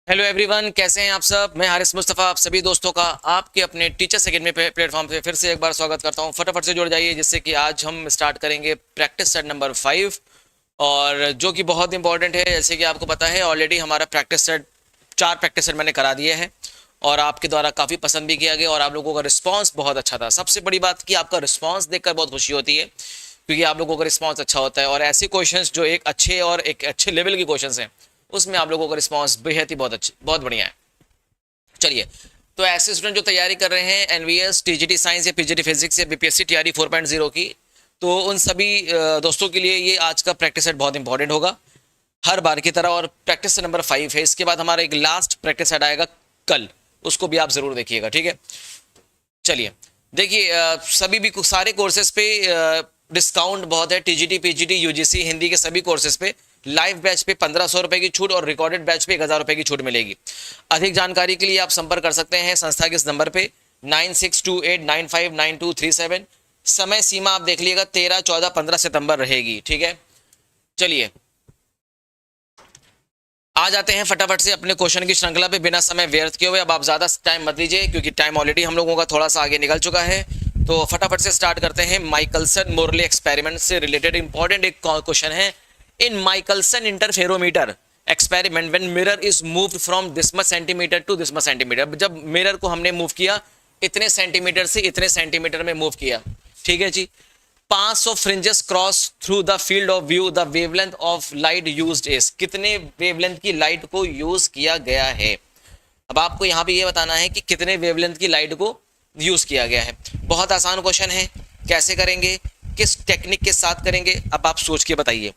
Hello everyone, कैसे हैं आप सब। मैं हारिस मुस्तफ़ा आप सभी दोस्तों का आपके अपने टीचर्स अकेडमी प्लेटफॉर्म पे फिर से एक बार स्वागत करता हूं। फटाफट से जुड़ जाइए जिससे कि आज हम स्टार्ट करेंगे प्रैक्टिस सेट नंबर 5 और जो कि बहुत इंपॉर्टेंट है। जैसे कि आपको पता है ऑलरेडी हमारा प्रैक्टिस सेट 4 प्रैक्टिस सेट मैंने करा दिए हैं और आपके द्वारा काफ़ी पसंद भी किया गया और आप लोगों का रिस्पॉन्स बहुत अच्छा था। सबसे बड़ी बात कि आपका रिस्पॉन्स देखकर बहुत खुशी होती है क्योंकि आप लोगों का रिस्पॉन्स अच्छा होता है और ऐसे क्वेश्चंस जो एक अच्छे और एक अच्छे लेवल के क्वेश्चंस हैं उसमें आप लोगों का रिस्पांस बेहद ही बहुत बढ़िया है। चलिए, तो ऐसे स्टूडेंट जो तैयारी कर रहे हैं एनवीएस, टीजीटी साइंस या पीजीटी फिजिक्स या बीपीएससी टीआरई 4.0 की, तो उन सभी दोस्तों के लिए ये आज का प्रैक्टिस सेट बहुत इंपॉर्टेंट होगा हर बार की तरह। और प्रैक्टिस सेट नंबर 5 है। इसके बाद हमारा एक लास्ट प्रैक्टिस सेट आएगा कल, उसको भी आप जरूर देखिएगा, ठीक है। चलिए देखिए, सभी भी सारे कोर्सेज पे डिस्काउंट बहुत है। टीजीटी, पीजीटी, यूजीसी, हिंदी के सभी कोर्सेज पे लाइव बैच पे 1500 रुपए की छूट और रिकॉर्डेड बैच पे 1000 रुपए की छूट मिलेगी। अधिक जानकारी के लिए आप संपर्क कर सकते हैं संस्था के इस नंबर पे 9628959237। समय सीमा आप देख लीजिएगा 13, 14, 15 सितंबर रहेगी, ठीक है। चलिए आ जाते हैं फटाफट से अपने क्वेश्चन की श्रृंखला पे बिना समय व्यर्थ किए हुए। अब आप ज्यादा टाइम मत लीजिए क्योंकि टाइम ऑलरेडी हम लोगों का थोड़ा सा आगे निकल चुका है। तो फटाफट से स्टार्ट करते हैं। माइकलसन मोरले एक्सपेरिमेंट से रिलेटेड इंपॉर्टेंट एक क्वेश्चन है। In Michelson interferometer experiment when mirror is moved from this much centimeter to this much centimeter, जब मिरर को हमने मूव किया इतने सेंटीमीटर से इतने सेंटीमीटर में मूव किया, ठीक है जी। 500 fringes cross through the field of view, the wavelength of light used is, कितने वेवलेंथ की लाइट को यूज किया गया है। अब आपको यहाँ पे ये बताना है कि कितने वेवलेंथ की लाइट को यूज किया गया है। बहुत आसान क्वेश्चन है। कैसे करेंगे, किस टेक्निक के साथ करेंगे, अब आप सोच के बताइए।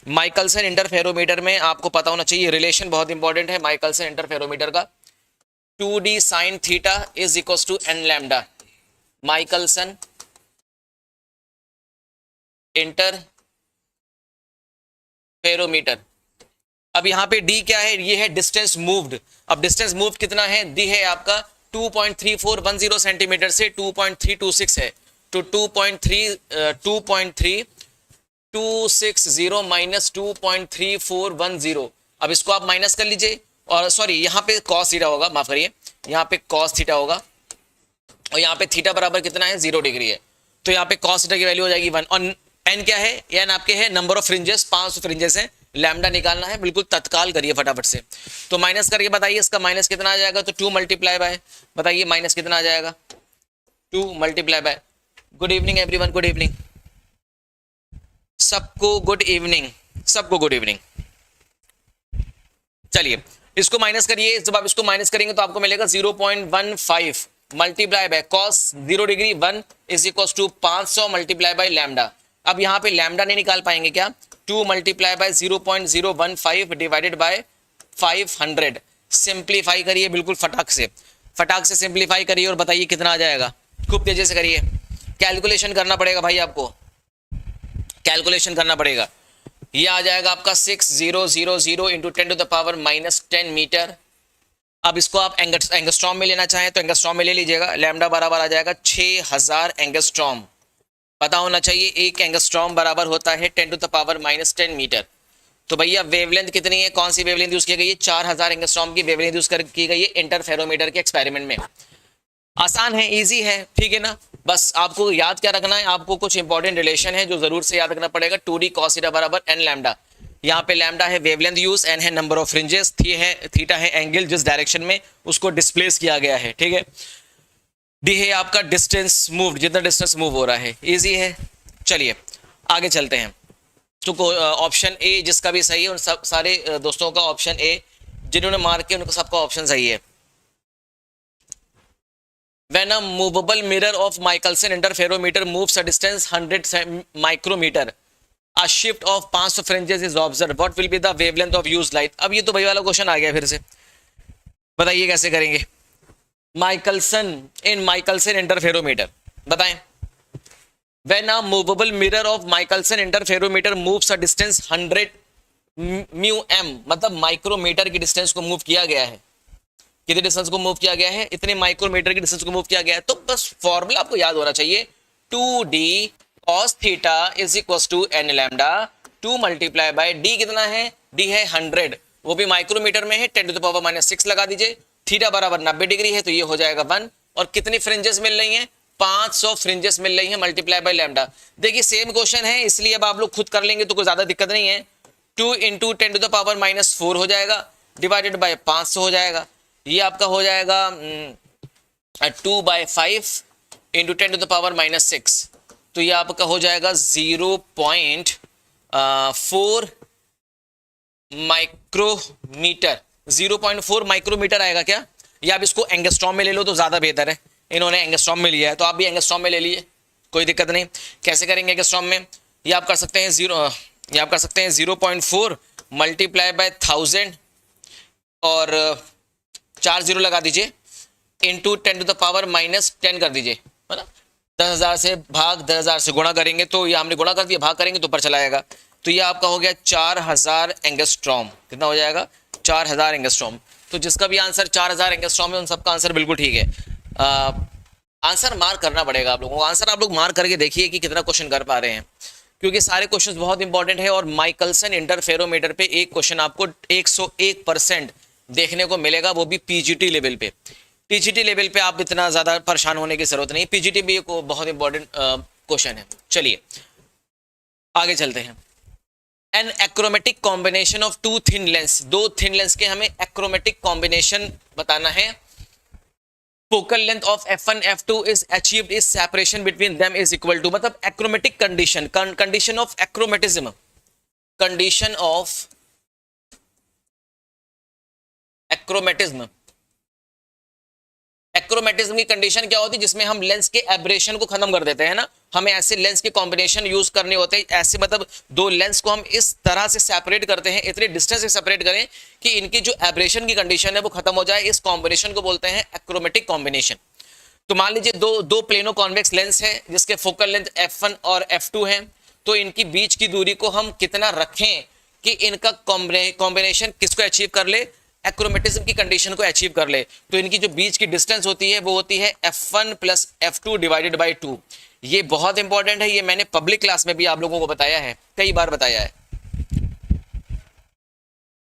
माइकलसन इंटरफेरोमीटर में आपको पता होना चाहिए, रिलेशन बहुत इंपॉर्टेंट है माइकलसन इंटरफेरोमीटर का। 2d sine theta is equal to N lambda. Michelson interferometer. अब यहाँ पे d क्या है, ये है डिस्टेंस मूव्ड। अब डिस्टेंस मूव कितना है, d है आपका 2.3410 सेंटीमीटर से 2.326 है। तो 2.3260 माइनस 2.3410। अब इसको आप माइनस कर लीजिए और सॉरी यहाँ पे cos थीटा होगा, माफ करिए, यहाँ पे cos थीटा होगा और यहाँ पे थीटा बराबर कितना है 0 डिग्री है। तो यहाँ पे cos थीटा की वैल्यू हो जाएगी 1 और n क्या है, n आपके है नंबर ऑफ फ्रिंजेस, 500 फ्रिंजेस हैं, लैम्डा निकालना है। बिल्कुल तत्काल करिए फटाफट से। तो माइनस करके बताइए इसका माइनस कितना आ जाएगा। तो 2 मल्टीप्लाई बाय, बताइए माइनस कितना आ जाएगा, 2 multiply bye. Good evening everyone, good evening सबको, गुड इवनिंग सबको, गुड इवनिंग। चलिए इसको माइनस करिए। जब आप इसको माइनस करेंगे तो आपको मिलेगा 0.15 multiply by cos 0 degree 1 is equal to 500 multiply by lambda. अब यहाँ पे लैम्डा नहीं निकाल पाएंगे क्या, 2 multiply by 0.015 divided by 500। Simplify करिए बिल्कुल फटाक से सिंप्लीफाई करिए और बताइए कितना आ जाएगा। खूब तेजी से करिए, कैलकुलेशन करना पड़ेगा भाई, आपको कैलकुलेशन करना पड़ेगा। ये आ जाएगा आपका 6000 into 10 to the power -10 metre. अब इसको आप एंगस्ट्रॉम में लेना चाहें तो एंगस्ट्रॉम में ले लीजिएगा। लैम्डा बराबर आ जाएगा 6000 एंगस्ट्रॉम। पता होना चाहिए एक एंगस्ट्रॉम बराबर होता है 10 टू द पावर -10 मीटर। तो भैया वेवलेंथ कितनी है, कौन सी वेवलेंथ यूज की गई है, 4000 एंगस्ट्रॉम की वेवलेंथ यूज की गई है इंटरफेरोमीटर के एक्सपेरिमेंट में। आसान है, इजी है, ठीक है ना। बस आपको याद क्या रखना है, आपको कुछ इंपॉर्टेंट रिलेशन है जो जरूर से याद रखना पड़ेगा। 2d cos थीटा बराबर n लैम्डा। यहाँ पे लैम्डा है वेवलेंथ यूज, n है नंबर ऑफ फ्रिंजेस, थीटा है एंगल जिस डायरेक्शन में उसको डिस्प्लेस किया गया है, ठीक है। d है आपका डिस्टेंस मूव, जितना डिस्टेंस मूव हो रहा है, इजी है। चलिए आगे चलते हैं। तो ऑप्शन ए जिसका भी सही है उन सब सारे दोस्तों का ऑप्शन ए, जिन्होंने मार्क किया उनका सबका ऑप्शन सही है। When a movable mirror of Michelson interferometer moves a distance 100 micrometer, a shift of 500 fringes is observed. What will be the wavelength of used light? अब ये तो भाई वाला क्वेश्चन आ गया फिर से, बताइए कैसे करेंगे। Michelson interferometer बताएं। When a movable mirror of Michelson interferometer moves a distance 100 μm, मतलब माइक्रोमीटर की डिस्टेंस को मूव किया गया है, कितने डिस्टेंस को मूव किया गया है, इतने माइक्रोमीटर की डिस्टेंस को मूव किया गया है। तो बस फॉर्मूला आपको याद होना चाहिए, 2d cos theta is equal to n lambda, 2 multiply by d कितना है, d है 100 वो भी माइक्रोमीटर में है, 10⁻⁻⁶ लगा दीजिए। थीटा बराबर 90 डिग्री है, तो ये हो जाएगा 1। और कितनी फ्रिंजेस मिल रही हैं? 500 फ्रिंजेस मिल रही हैं मल्टीप्लाई बाय लैम्डा। देखिए सेम क्वेश्चन है, इसलिए अब आप लोग खुद कर लेंगे तो कोई ज्यादा दिक्कत नहीं है। 2 इंटू 10⁻⁻4 हो जाएगा, डिवाइडेड बाय 500 हो जाएगा। ये आपका हो जाएगा 2/5 इंटू 10⁻⁻6, तो ये आपका हो जाएगा 0.4 माइक्रोमीटर। 0.4 माइक्रोमीटर आएगा क्या? या आप इसको एंगस्ट्रॉम में ले लो तो ज्यादा बेहतर है। इन्होंने एंगस्ट्रॉम में लिया है तो आप भी एंगस्ट्रॉम में ले लिए, कोई दिक्कत नहीं। कैसे करेंगे एंगस्ट्रॉम में? ये आप कर सकते हैं 0.4 मल्टीप्लाई बाय 1000 और 4 0 लगा दीजिए, इंटू 10⁻⁻10 कर दीजिए, है ना। 10,000 से भाग 10,000 से गुणा करेंगे तो ये हमने गुणा कर दिया, भाग करेंगे तो ऊपर चला जाएगा। तो ये आपका हो गया 4000 एंगस्ट्रॉम। कितना हो जाएगा? 4000 एंगस्ट्रॉम। तो जिसका भी आंसर 4000 एंगस्ट्रॉम है उन सबका आंसर बिल्कुल ठीक है। आंसर मार्क करना पड़ेगा आप लोगों को। आंसर आप लोग मार्क करके देखिए कि कितना क्वेश्चन कर पा रहे हैं, क्योंकि सारे क्वेश्चंस बहुत इंपॉर्टेंट है। और माइकलसन इंटरफेरोमीटर पे एक क्वेश्चन आपको 101% देखने को मिलेगा, वो भी पीजीटी लेवल पे। टीजीटी लेवल पे आप इतना ज्यादा परेशान होने की जरूरत नहीं, पीजीटी भी एक बहुत इंपॉर्टेंट क्वेश्चन है। चलिए आगे चलते हैं। An achromatic combination of two thin lens, दो थिन लेंस के हमें एक्रोमेटिक कॉम्बिनेशन बताना है। Focal length of f1 f2 is achieved is separation between them is equal to, मतलब achromatic condition, condition of achromatism, condition of achromatism. Achromatism की condition क्या होती है? जिसमें हम लेंस के एब्रेशन को खत्म कर देते हैं ना। हमें ऐसे लेंस के कॉम्बिनेशन यूज करने होते हैं, ऐसे मतलब दो लेंस को हम इस तरह से सेपरेट करते हैं, इतने डिस्टेंस से सेपरेट करें कि इनकी जो एब्रेशन की कंडीशन है वो खत्म हो जाए। इस कॉम्बिनेशन को बोलते हैं एक्रोमेटिक कॉम्बिनेशन। तो मान लीजिए दो प्लेनो कॉन्वेक्स लेंस है जिसके फोकल लेंथ f1 और f2 है, तो इनकी बीच की दूरी को हम कितना रखें कि इनका कॉम्बिनेशन किसको अचीव कर ले? एक्रोमेटिज्म की कंडीशन को अचीव कर ले। तो इनकी जो बीच की डिस्टेंस होती है वो होती है f1 plus f2 divided by 2। ये बहुत इंपॉर्टेंट है, ये मैंने पब्लिक क्लास में भी आप लोगों को बताया है, कई बार बताया है।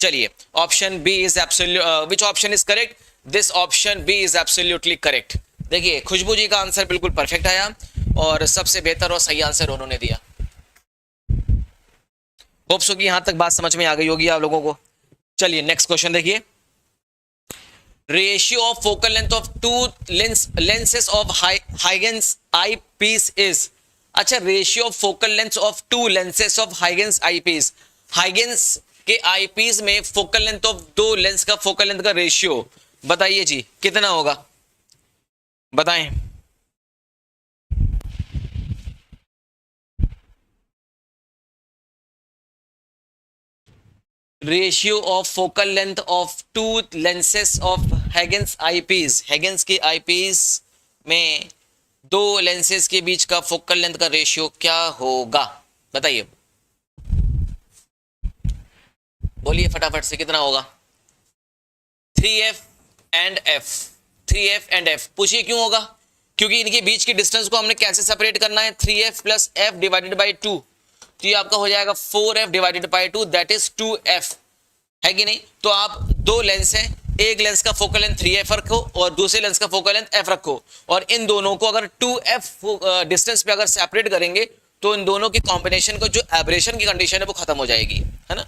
चलिए option B is absolute, which option is correct? This option B is absolutely correct. देखिए खुशबू जी का आंसर बिल्कुल परफेक्ट आया और सबसे बेहतर और सही आंसर उन्होंने दिया। होप सो कि यहां तक बात समझ में आ गई होगी आप लोगों को। चलिए नेक्स्ट क्वेश्चन देखिए। Ratio of focal length of two lenses of Huygens eyepiece is, अच्छा ratio of focal length of two lenses of Huygens eyepiece. Huygens के आई पीस में फोकल लेंथ ऑफ दो lens का focal length का ratio बताइए जी कितना होगा, बताएं। Ratio of focal length of two lenses of Huygens eyepiece, Huygens के आईपीस में दो लेंसेस के बीच का फोकल लेंथ का रेशियो क्या होगा, बताइए, बोलिए फटाफट से कितना होगा? 3f and f, 3f and f। पूछिए क्यों होगा? क्योंकि इनके बीच की डिस्टेंस को हमने कैसे सेपरेट करना है? 3f plus f divided by 2, तो ये आपका हो जाएगा 4f divided by 2 that is 2f, है कि नहीं? तो आप दो लेंस हैं, एक लेंस का फोकल लेंथ 3f रखो और दूसरे लेंस का फोकल लेंथ f रखो, और इन दोनों को अगर 2f डिस्टेंस पे अगर सेपरेट करेंगे तो इन दोनों की कॉम्बिनेशन को जो एब्रेशन की कंडीशन है वो खत्म हो जाएगी, है ना।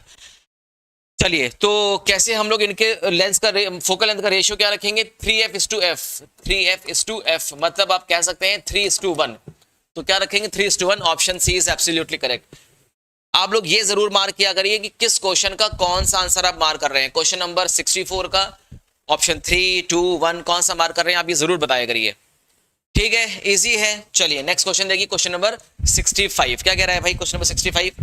चलिए तो कैसे हम लोग इनके लेंस का फोकल लेंथ का रेशियो क्या रखेंगे? 3f is to f, 3f is to f, मतलब आप कह सकते हैं 3:1। तो क्या रखेंगे? 3:1। Option C is absolutely correct. आप लोग ये जरूर मार्क किया करिए कि किस क्वेश्चन का कौन सा आंसर आप मार्क कर रहे हैं। क्वेश्चन नंबर 64 का ऑप्शन 3, 2, 1 कौन सा मार्क कर रहे हैं आप ये जरूर बताया करिए, ठीक है, इजी है। चलिए नेक्स्ट क्वेश्चन देखिए, क्वेश्चन नंबर 65। क्या कह रहा है भाई question number 65?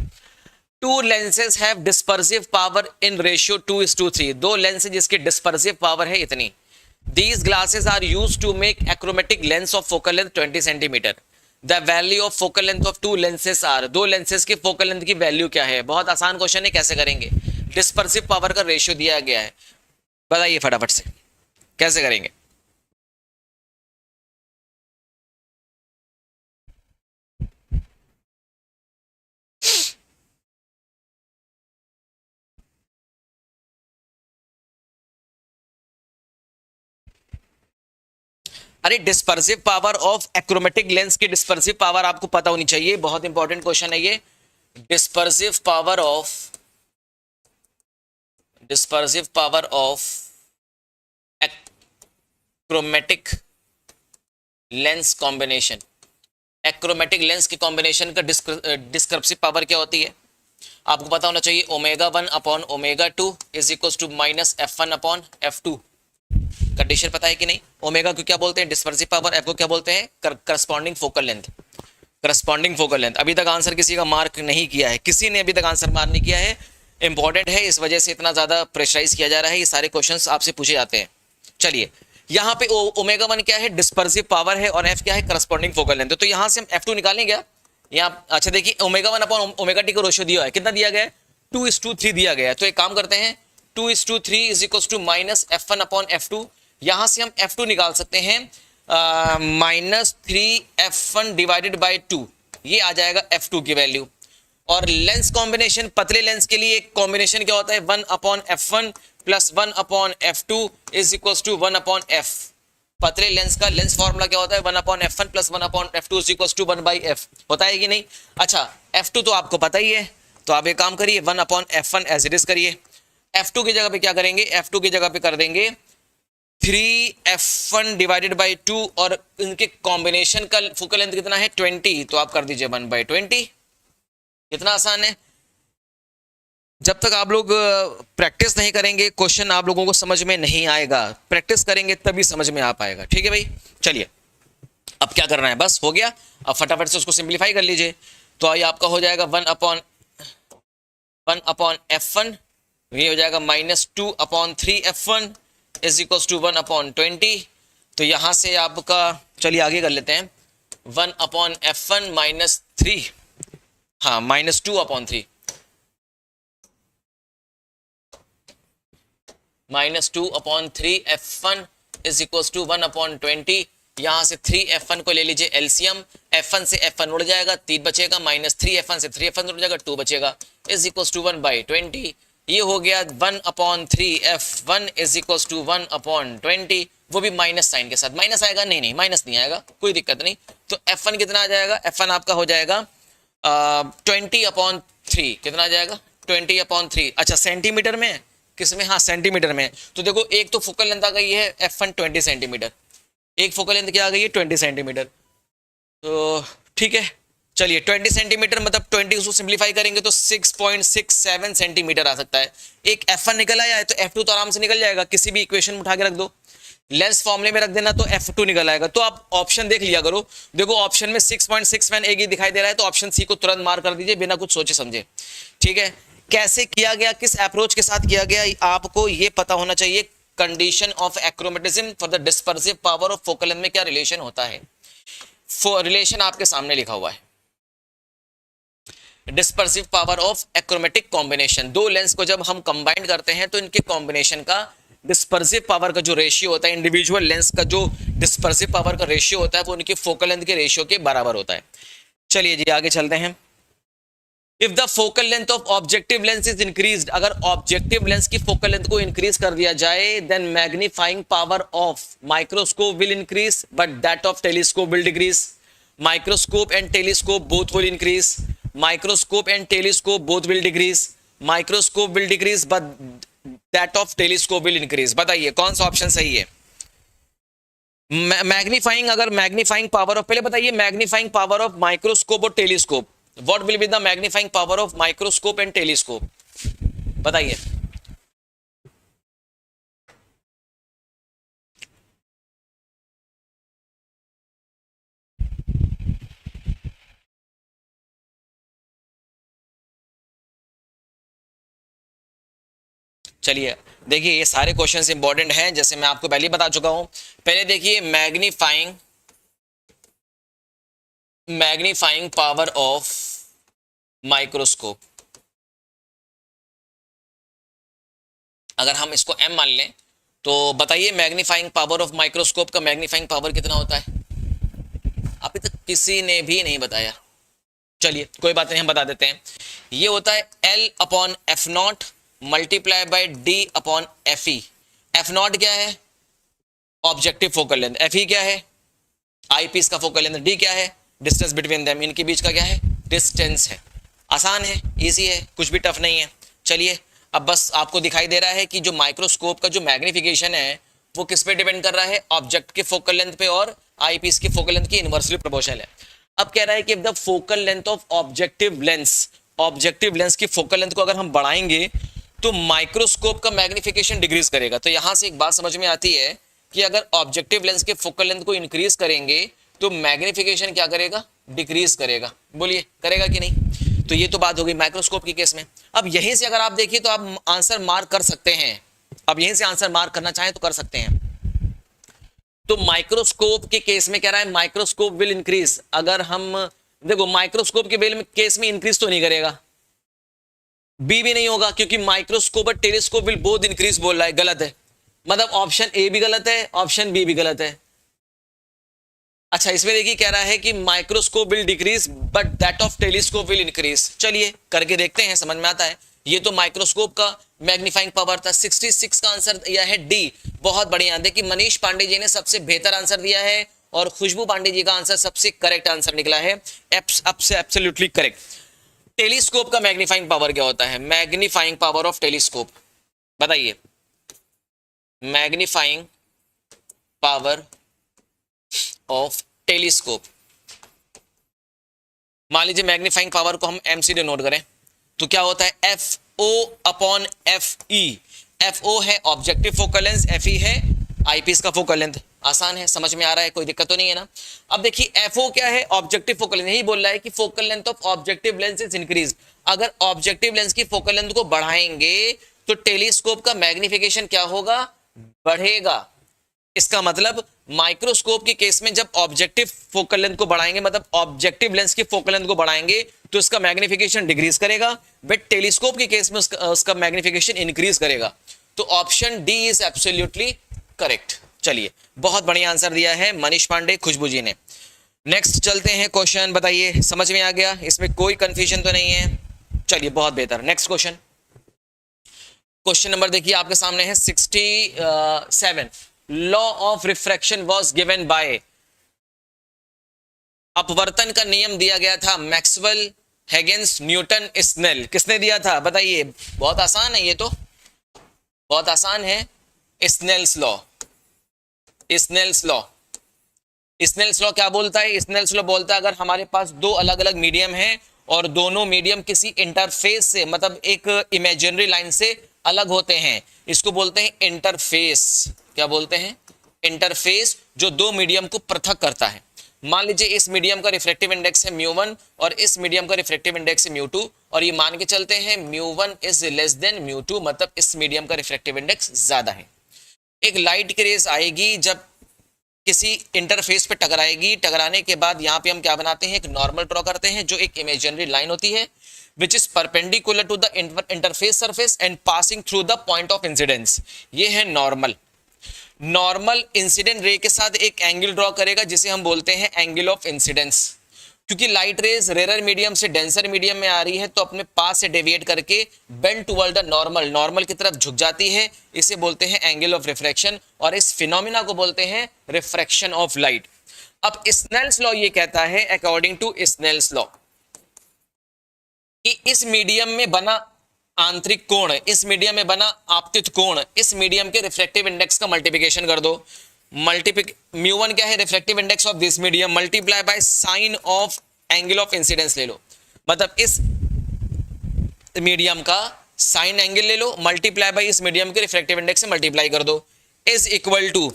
To lenses have dispersive power in ratio 2:3। दो लेंस जिसकी डिस्पर्सिव पावर है इतनी। These glasses are used to make achromatic lens of focal length 20 centimetre. The value of focal length of two lenses are, दो lenses की focal length की value क्या है? बहुत आसान क्वेश्चन है, कैसे करेंगे? डिस्पर्सिव पावर का रेशियो दिया गया है, बताइए फटाफट से कैसे करेंगे। अरे dispersive power of achromatic lens की डिस्पर्सिव पावर आपको पता होनी चाहिए, बहुत इंपॉर्टेंट क्वेश्चन है ये। Dispersive power of achromatic lens combination, achromatic lens के कॉम्बिनेशन का डिस्क्रिप्टिव पावर क्या होती है आपको पता होना चाहिए। Omega 1 upon omega 2 is equal to minus F1 upon F2। Condition पता है कि नहीं? ओमेगा को क्या बोलते हैं? Dispersive power. एफ को क्या बोलते हैं? Corresponding focal length. Corresponding focal length. अभी तक आंसर किसी का मार्क नहीं किया है, किसी ने अभी तक आंसर मार्क नहीं किया है। इंपॉर्टेंट है, इस वजह से इतना ज्यादा प्रेशराइज किया जा रहा है, ये सारे क्वेश्चंस आपसे पूछे जाते हैं। चलिए यहाँ पे ओमेगा 1 क्या है? डिस्पर्सिव पावर है, और एफ क्या है? Corresponding focal length. तो यहाँ से हम F2 निकालेंगे क्या यहाँ? अच्छा देखिए, ओमेगा 1 अपॉन ओमेगा टी को रेशियो दिया है, कितना दिया गया है? 2:3 दिया गया है। तो एक काम करते हैं, 2:3 is equal to minus F1 upon F2। यहां से हम F2 निकाल सकते हैं -3F1 डिवाइडेड बाई 2, ये आ जाएगा F2 की वैल्यू। और लेंस कॉम्बिनेशन, पतले लेंस के लिए कॉम्बिनेशन क्या होता है? 1 upon F1 plus 1 upon F2 is equal to 1 upon F। पतले लेंस का लेंस फॉर्मूला क्या होता है? 1 upon F1 plus 1 upon F2 is equal to 1 by F। होता है कि नहीं? अच्छा F2 तो आपको पता ही है, तो आप एक काम करिए, 1 upon F1 as it is करिए। F2 की जगह पे क्या करेंगे? F2 की जगह पे कर देंगे 3F1 डिवाइडेड बाई 2, और इनके कॉम्बिनेशन का फोकल लेंथ कितना है? 20, तो आप कर दीजिए 1/20। कितना आसान है। जब तक आप लोग प्रैक्टिस नहीं करेंगे, क्वेश्चन आप लोगों को समझ में नहीं आएगा। प्रैक्टिस करेंगे तभी समझ में आ पाएगा। ठीक है भाई, चलिए अब क्या करना है, बस हो गया। अब फटाफट से उसको सिंप्लीफाई कर लीजिए। तो ये आपका हो जाएगा 1 अपॉन F1, ये हो जाएगा -2 upon 3F1 is equal to 1 upon 20। तो यहां से आपका, चलिए आगे कर लेते हैं, 1 अपॉन F1 -3, हाँ -2 upon 3, -2 upon 3F1 is equal to 1 upon 20। यहां से 3F1 को ले लीजिए एलसीएम, F1 से F1 उड़ जाएगा, 3 बचेगा, -3F1 से 3F1 उड़ जाएगा, 2 बचेगा, इज इक्वल टू 1/20। ये हो गया 1 upon 3F1 is equal to 1 upon 20, वो भी माइनस साइन के साथ। माइनस आएगा? नहीं माइनस नहीं आएगा, कोई दिक्कत नहीं। तो F1 कितना आ जाएगा? F1 आपका हो जाएगा 20 अपॉन 3, कितना आ जाएगा? 20 अपॉन 3। अच्छा सेंटीमीटर में, किसमें? हाँ सेंटीमीटर में। तो देखो एक तो फोकल लेंथ आ गई है F1 20 सेंटीमीटर, एक फोकल लेंथ क्या आ गई है? 20 सेंटीमीटर। तो ठीक है, चलिए 20 सेंटीमीटर मतलब 20 उसको सिंप्लीफाई करेंगे तो 6.67 सेंटीमीटर आ सकता है। एक F1 निकल आया है, तो F2 तो आराम से निकल जाएगा, किसी भी इक्वेशन उठा के रख दो, लेंस फॉर्मूले में रख देना तो F2 निकल आएगा। तो आप ऑप्शन देख लिया करो, देखो ऑप्शन में 6.61 एक ही दिखाई दे रहा है, तो ऑप्शन सी को तुरंत मार्क कर दीजिए बिना कुछ सोचे समझे। ठीक है, कैसे किया गया, किस अप्रोच के साथ किया गया, आपको ये पता होना चाहिए। Condition of achromatism for the dispersive power of focal length में क्या रिलेशन होता है? रिलेशन आपके सामने लिखा हुआ है। Dispersive power of achromatic combination, दो लेंस को जब हम कंबाइन करते हैं तो इनके कॉम्बिनेशन का डिस्पर्सिव पावर का जो रेशियो होता है, इंडिविजुअल लेंस का जो डिस्पर्सिव पावर का रेशियो होता है, वो उनके फोकल लेंथ के रेशियो के बराबर होता है। चलिए जी आगे चलते हैं। If the focal length of objective lens is increased, अगर ऑब्जेक्टिव लेंस की फोकल लेंथ को इंक्रीज कर दिया जाए, then magnifying power of microscope will increase but that of telescope will decrease. Microscope and telescope both will increase, microscope and telescope both will decrease, microscope will decrease but that of telescope will increase. बताइए कौन सा option सही है? Magnifying, अगर magnifying power of, पहले बताइए magnifying power of microscope और telescope, what will be the magnifying power of microscope and telescope? बताइए। चलिए देखिए, ये सारे क्वेश्चंस इंपॉर्टेंट हैं, जैसे मैं आपको पहले ही बता चुका हूं। पहले देखिए मैग्नीफाइंग पावर ऑफ माइक्रोस्कोप, अगर हम इसको m मान लें तो बताइए मैग्नीफाइंग पावर ऑफ माइक्रोस्कोप का मैग्नीफाइंग पावर कितना होता है? अभी तक किसी ने भी नहीं बताया। चलिए कोई बात नहीं, हम बता देते हैं। ये होता है L upon F not multiply by D upon F E. F not क्या है? Objective focal length. एफ ई क्या है? आईपीस का फोकल लेंथ, डी क्या है, डिस्टेंस बिटवीन देम, इनके बीच का क्या है, डिस्टेंस है। आसान है, इजी है, कुछ भी टफ नहीं है। चलिए अब बस आपको दिखाई दे रहा है कि जो माइक्रोस्कोप का जो मैग्निफिकेशन है वो किस पे डिपेंड कर रहा है, ऑब्जेक्ट के फोकल लेंथ पे और आईपीस के फोकल लेंथ की इनवर्सली प्रोपोर्शनल है। अब कह रहा है कि the focal length of objective lens की फोकल लेंथ को अगर हम बढ़ाएंगे तो माइक्रोस्कोप का मैग्निफिकेशन डिक्रीज करेगा। तो यहां से एक बात समझ में आती है कि अगर ऑब्जेक्टिव लेंस के फोकल लेंथ को इंक्रीज करेंगे तो मैग्निफिकेशन क्या करेगा, डिक्रीज करेगा। बोलिए करेगा कि नहीं। तो ये तो बात हो गई माइक्रोस्कोप के केस में। अब यहीं से अगर आप देखिए तो आप आंसर मार्क कर सकते हैं, अब यहीं से आंसर मार्क करना चाहें तो कर सकते हैं। तो माइक्रोस्कोप के केस में कह रहा है माइक्रोस्कोप विल इंक्रीज, अगर हम देखो माइक्रोस्कोप के केस में इंक्रीज तो नहीं करेगा, बी भी नहीं होगा क्योंकि माइक्रोस्कोप और टेलीस्कोप विल बोथ इंक्रीज बोल रहा है, गलत है। मतलब ऑप्शन ए भी गलत है, ऑप्शन बी भी गलत है। अच्छा इसमें देखिए कह रहा है कि microscope will decrease but that of telescope will increase. चलिए करके देखते हैं, समझ में आता है। ये तो माइक्रोस्कोप का मैग्नीफाइंग पावर था। 66 का आंसर दिया है डी, बहुत बढ़िया। देखिए मनीष पांडे जी ने सबसे बेहतर आंसर दिया है और खुशबू पांडे जी का आंसर सबसे करेक्ट आंसर निकला है, एब्सोल्युटली करेक्ट। टेलीस्कोप का मैग्नीफाइंग पावर क्या होता है, मैग्नीफाइंग पावर ऑफ टेलीस्कोप बताइए, मैग्नीफाइंग पावर ऑफ टेलीस्कोप। मान लीजिए मैग्नीफाइंग पावर को हम एमसीडी नोट करें तो क्या होता है, F O upon F E. F O है objective focal length, F E है आईपीस का फोकल लेंथ। आसान है, समझ में आ रहा है, कोई दिक्कत तो नहीं है ना। अब देखिए एफ ओ क्या है, ऑब्जेक्टिव फोकल लेंथ, यही बोल रहा है कि focal length of objective lens is increase. अगर ऑब्जेक्टिव लेंस की फोकल लेंथ को बढ़ाएंगे तो टेलीस्कोप का मैग्निफिकेशन क्या होगा, बढ़ेगा। इसका मतलब माइक्रोस्कोप के केस में जब ऑब्जेक्टिव फोकल लेंथ को बढ़ाएंगे, मतलब ऑब्जेक्टिव लेंस की फोकल लेंथ को बढ़ाएंगे तो इसका मैग्निफिकेशन डिक्रीज करेगा, बट टेलीस्कोप के केस में उसका मैग्निफिकेशन इंक्रीज करेगा। तो option D is absolutely correct. चलिए बहुत बढ़िया आंसर दिया है मनीष पांडे, खुशबू जी ने। नेक्स्ट चलते हैं क्वेश्चन, बताइए समझ में आ गया, इसमें कोई कंफ्यूजन तो नहीं है। चलिए बहुत बेहतर, नेक्स्ट क्वेश्चन। क्वेश्चन नंबर देखिए आपके सामने है 67। Law of refraction was given by, अपवर्तन का नियम दिया गया था मैक्सवेल, हैगेन्स, न्यूटन, स्नेल। किसने दिया था बताइए, बहुत आसान है, ये तो बहुत आसान है। Snell's law. Snell's law, Snell's law क्या बोलता है, स्नेल्स लॉ बोलता है अगर हमारे पास दो अलग अलग मीडियम हैं और दोनों मीडियम किसी इंटरफेस से, मतलब एक इमेजिनरी लाइन से अलग होते हैं, इसको बोलते हैं इंटरफेस। क्या बोलते हैं, इंटरफेस, जो दो मीडियम को पृथक करता है। मान लीजिए इस मीडियम का रिफ्रैक्टिव इंडेक्स है μ1 और इस मीडियम का रिफ्रैक्टिव इंडेक्स है μ2, और ये मान के चलते हैं μ1 इज लेस देन μ2, मतलब इस मीडियम का रिफ्रैक्टिव इंडेक्स ज्यादा है। एक लाइट की रेस आएगी, जब किसी इंटरफेस पे टकराएगी, टकराने के बाद यहाँ पे हम क्या बनाते हैं, एक नॉर्मल ड्रॉ करते हैं जो एक इमेजिनरी लाइन होती है which is perpendicular to the interface surface and passing through the point of incidence. ये है नॉर्मल। नॉर्मल इंसिडेंट रे के साथ एक एंगल ड्रॉ करेगा जिसे हम बोलते हैं एंगल ऑफ इंसिडेंस। क्योंकि लाइट रेज रेयर मीडियम से डेंसर मीडियम में आ रही है तो अपने पास से डेविएट करके bend toward the normal, normal की तरफ झुक जाती है, इसे बोलते हैं एंगल ऑफ रिफ्रैक्शन, और इस फिनोमिना को बोलते हैं रिफ्रैक्शन ऑफ लाइट। अब स्नेल्स लॉ ये कहता है, अकॉर्डिंग टू स्नेल्स लॉ, कि इस मीडियम में बना आंतरिक कोण, इस मीडियम में बना आपतित कोण, इस मीडियम के रिफ्रैक्टिव इंडेक्स का मल्टीप्लिकेशन कर दो। μ1 क्या है, refractive index of this medium, multiply by sine of angle of incidence ले लो, मतलब इस मीडियम का साइन एंगल ले लो, मल्टीप्लाई बाय इस मीडियम के रिफ्रैक्टिव इंडेक्स से मल्टीप्लाई कर दो, इज इक्वल टू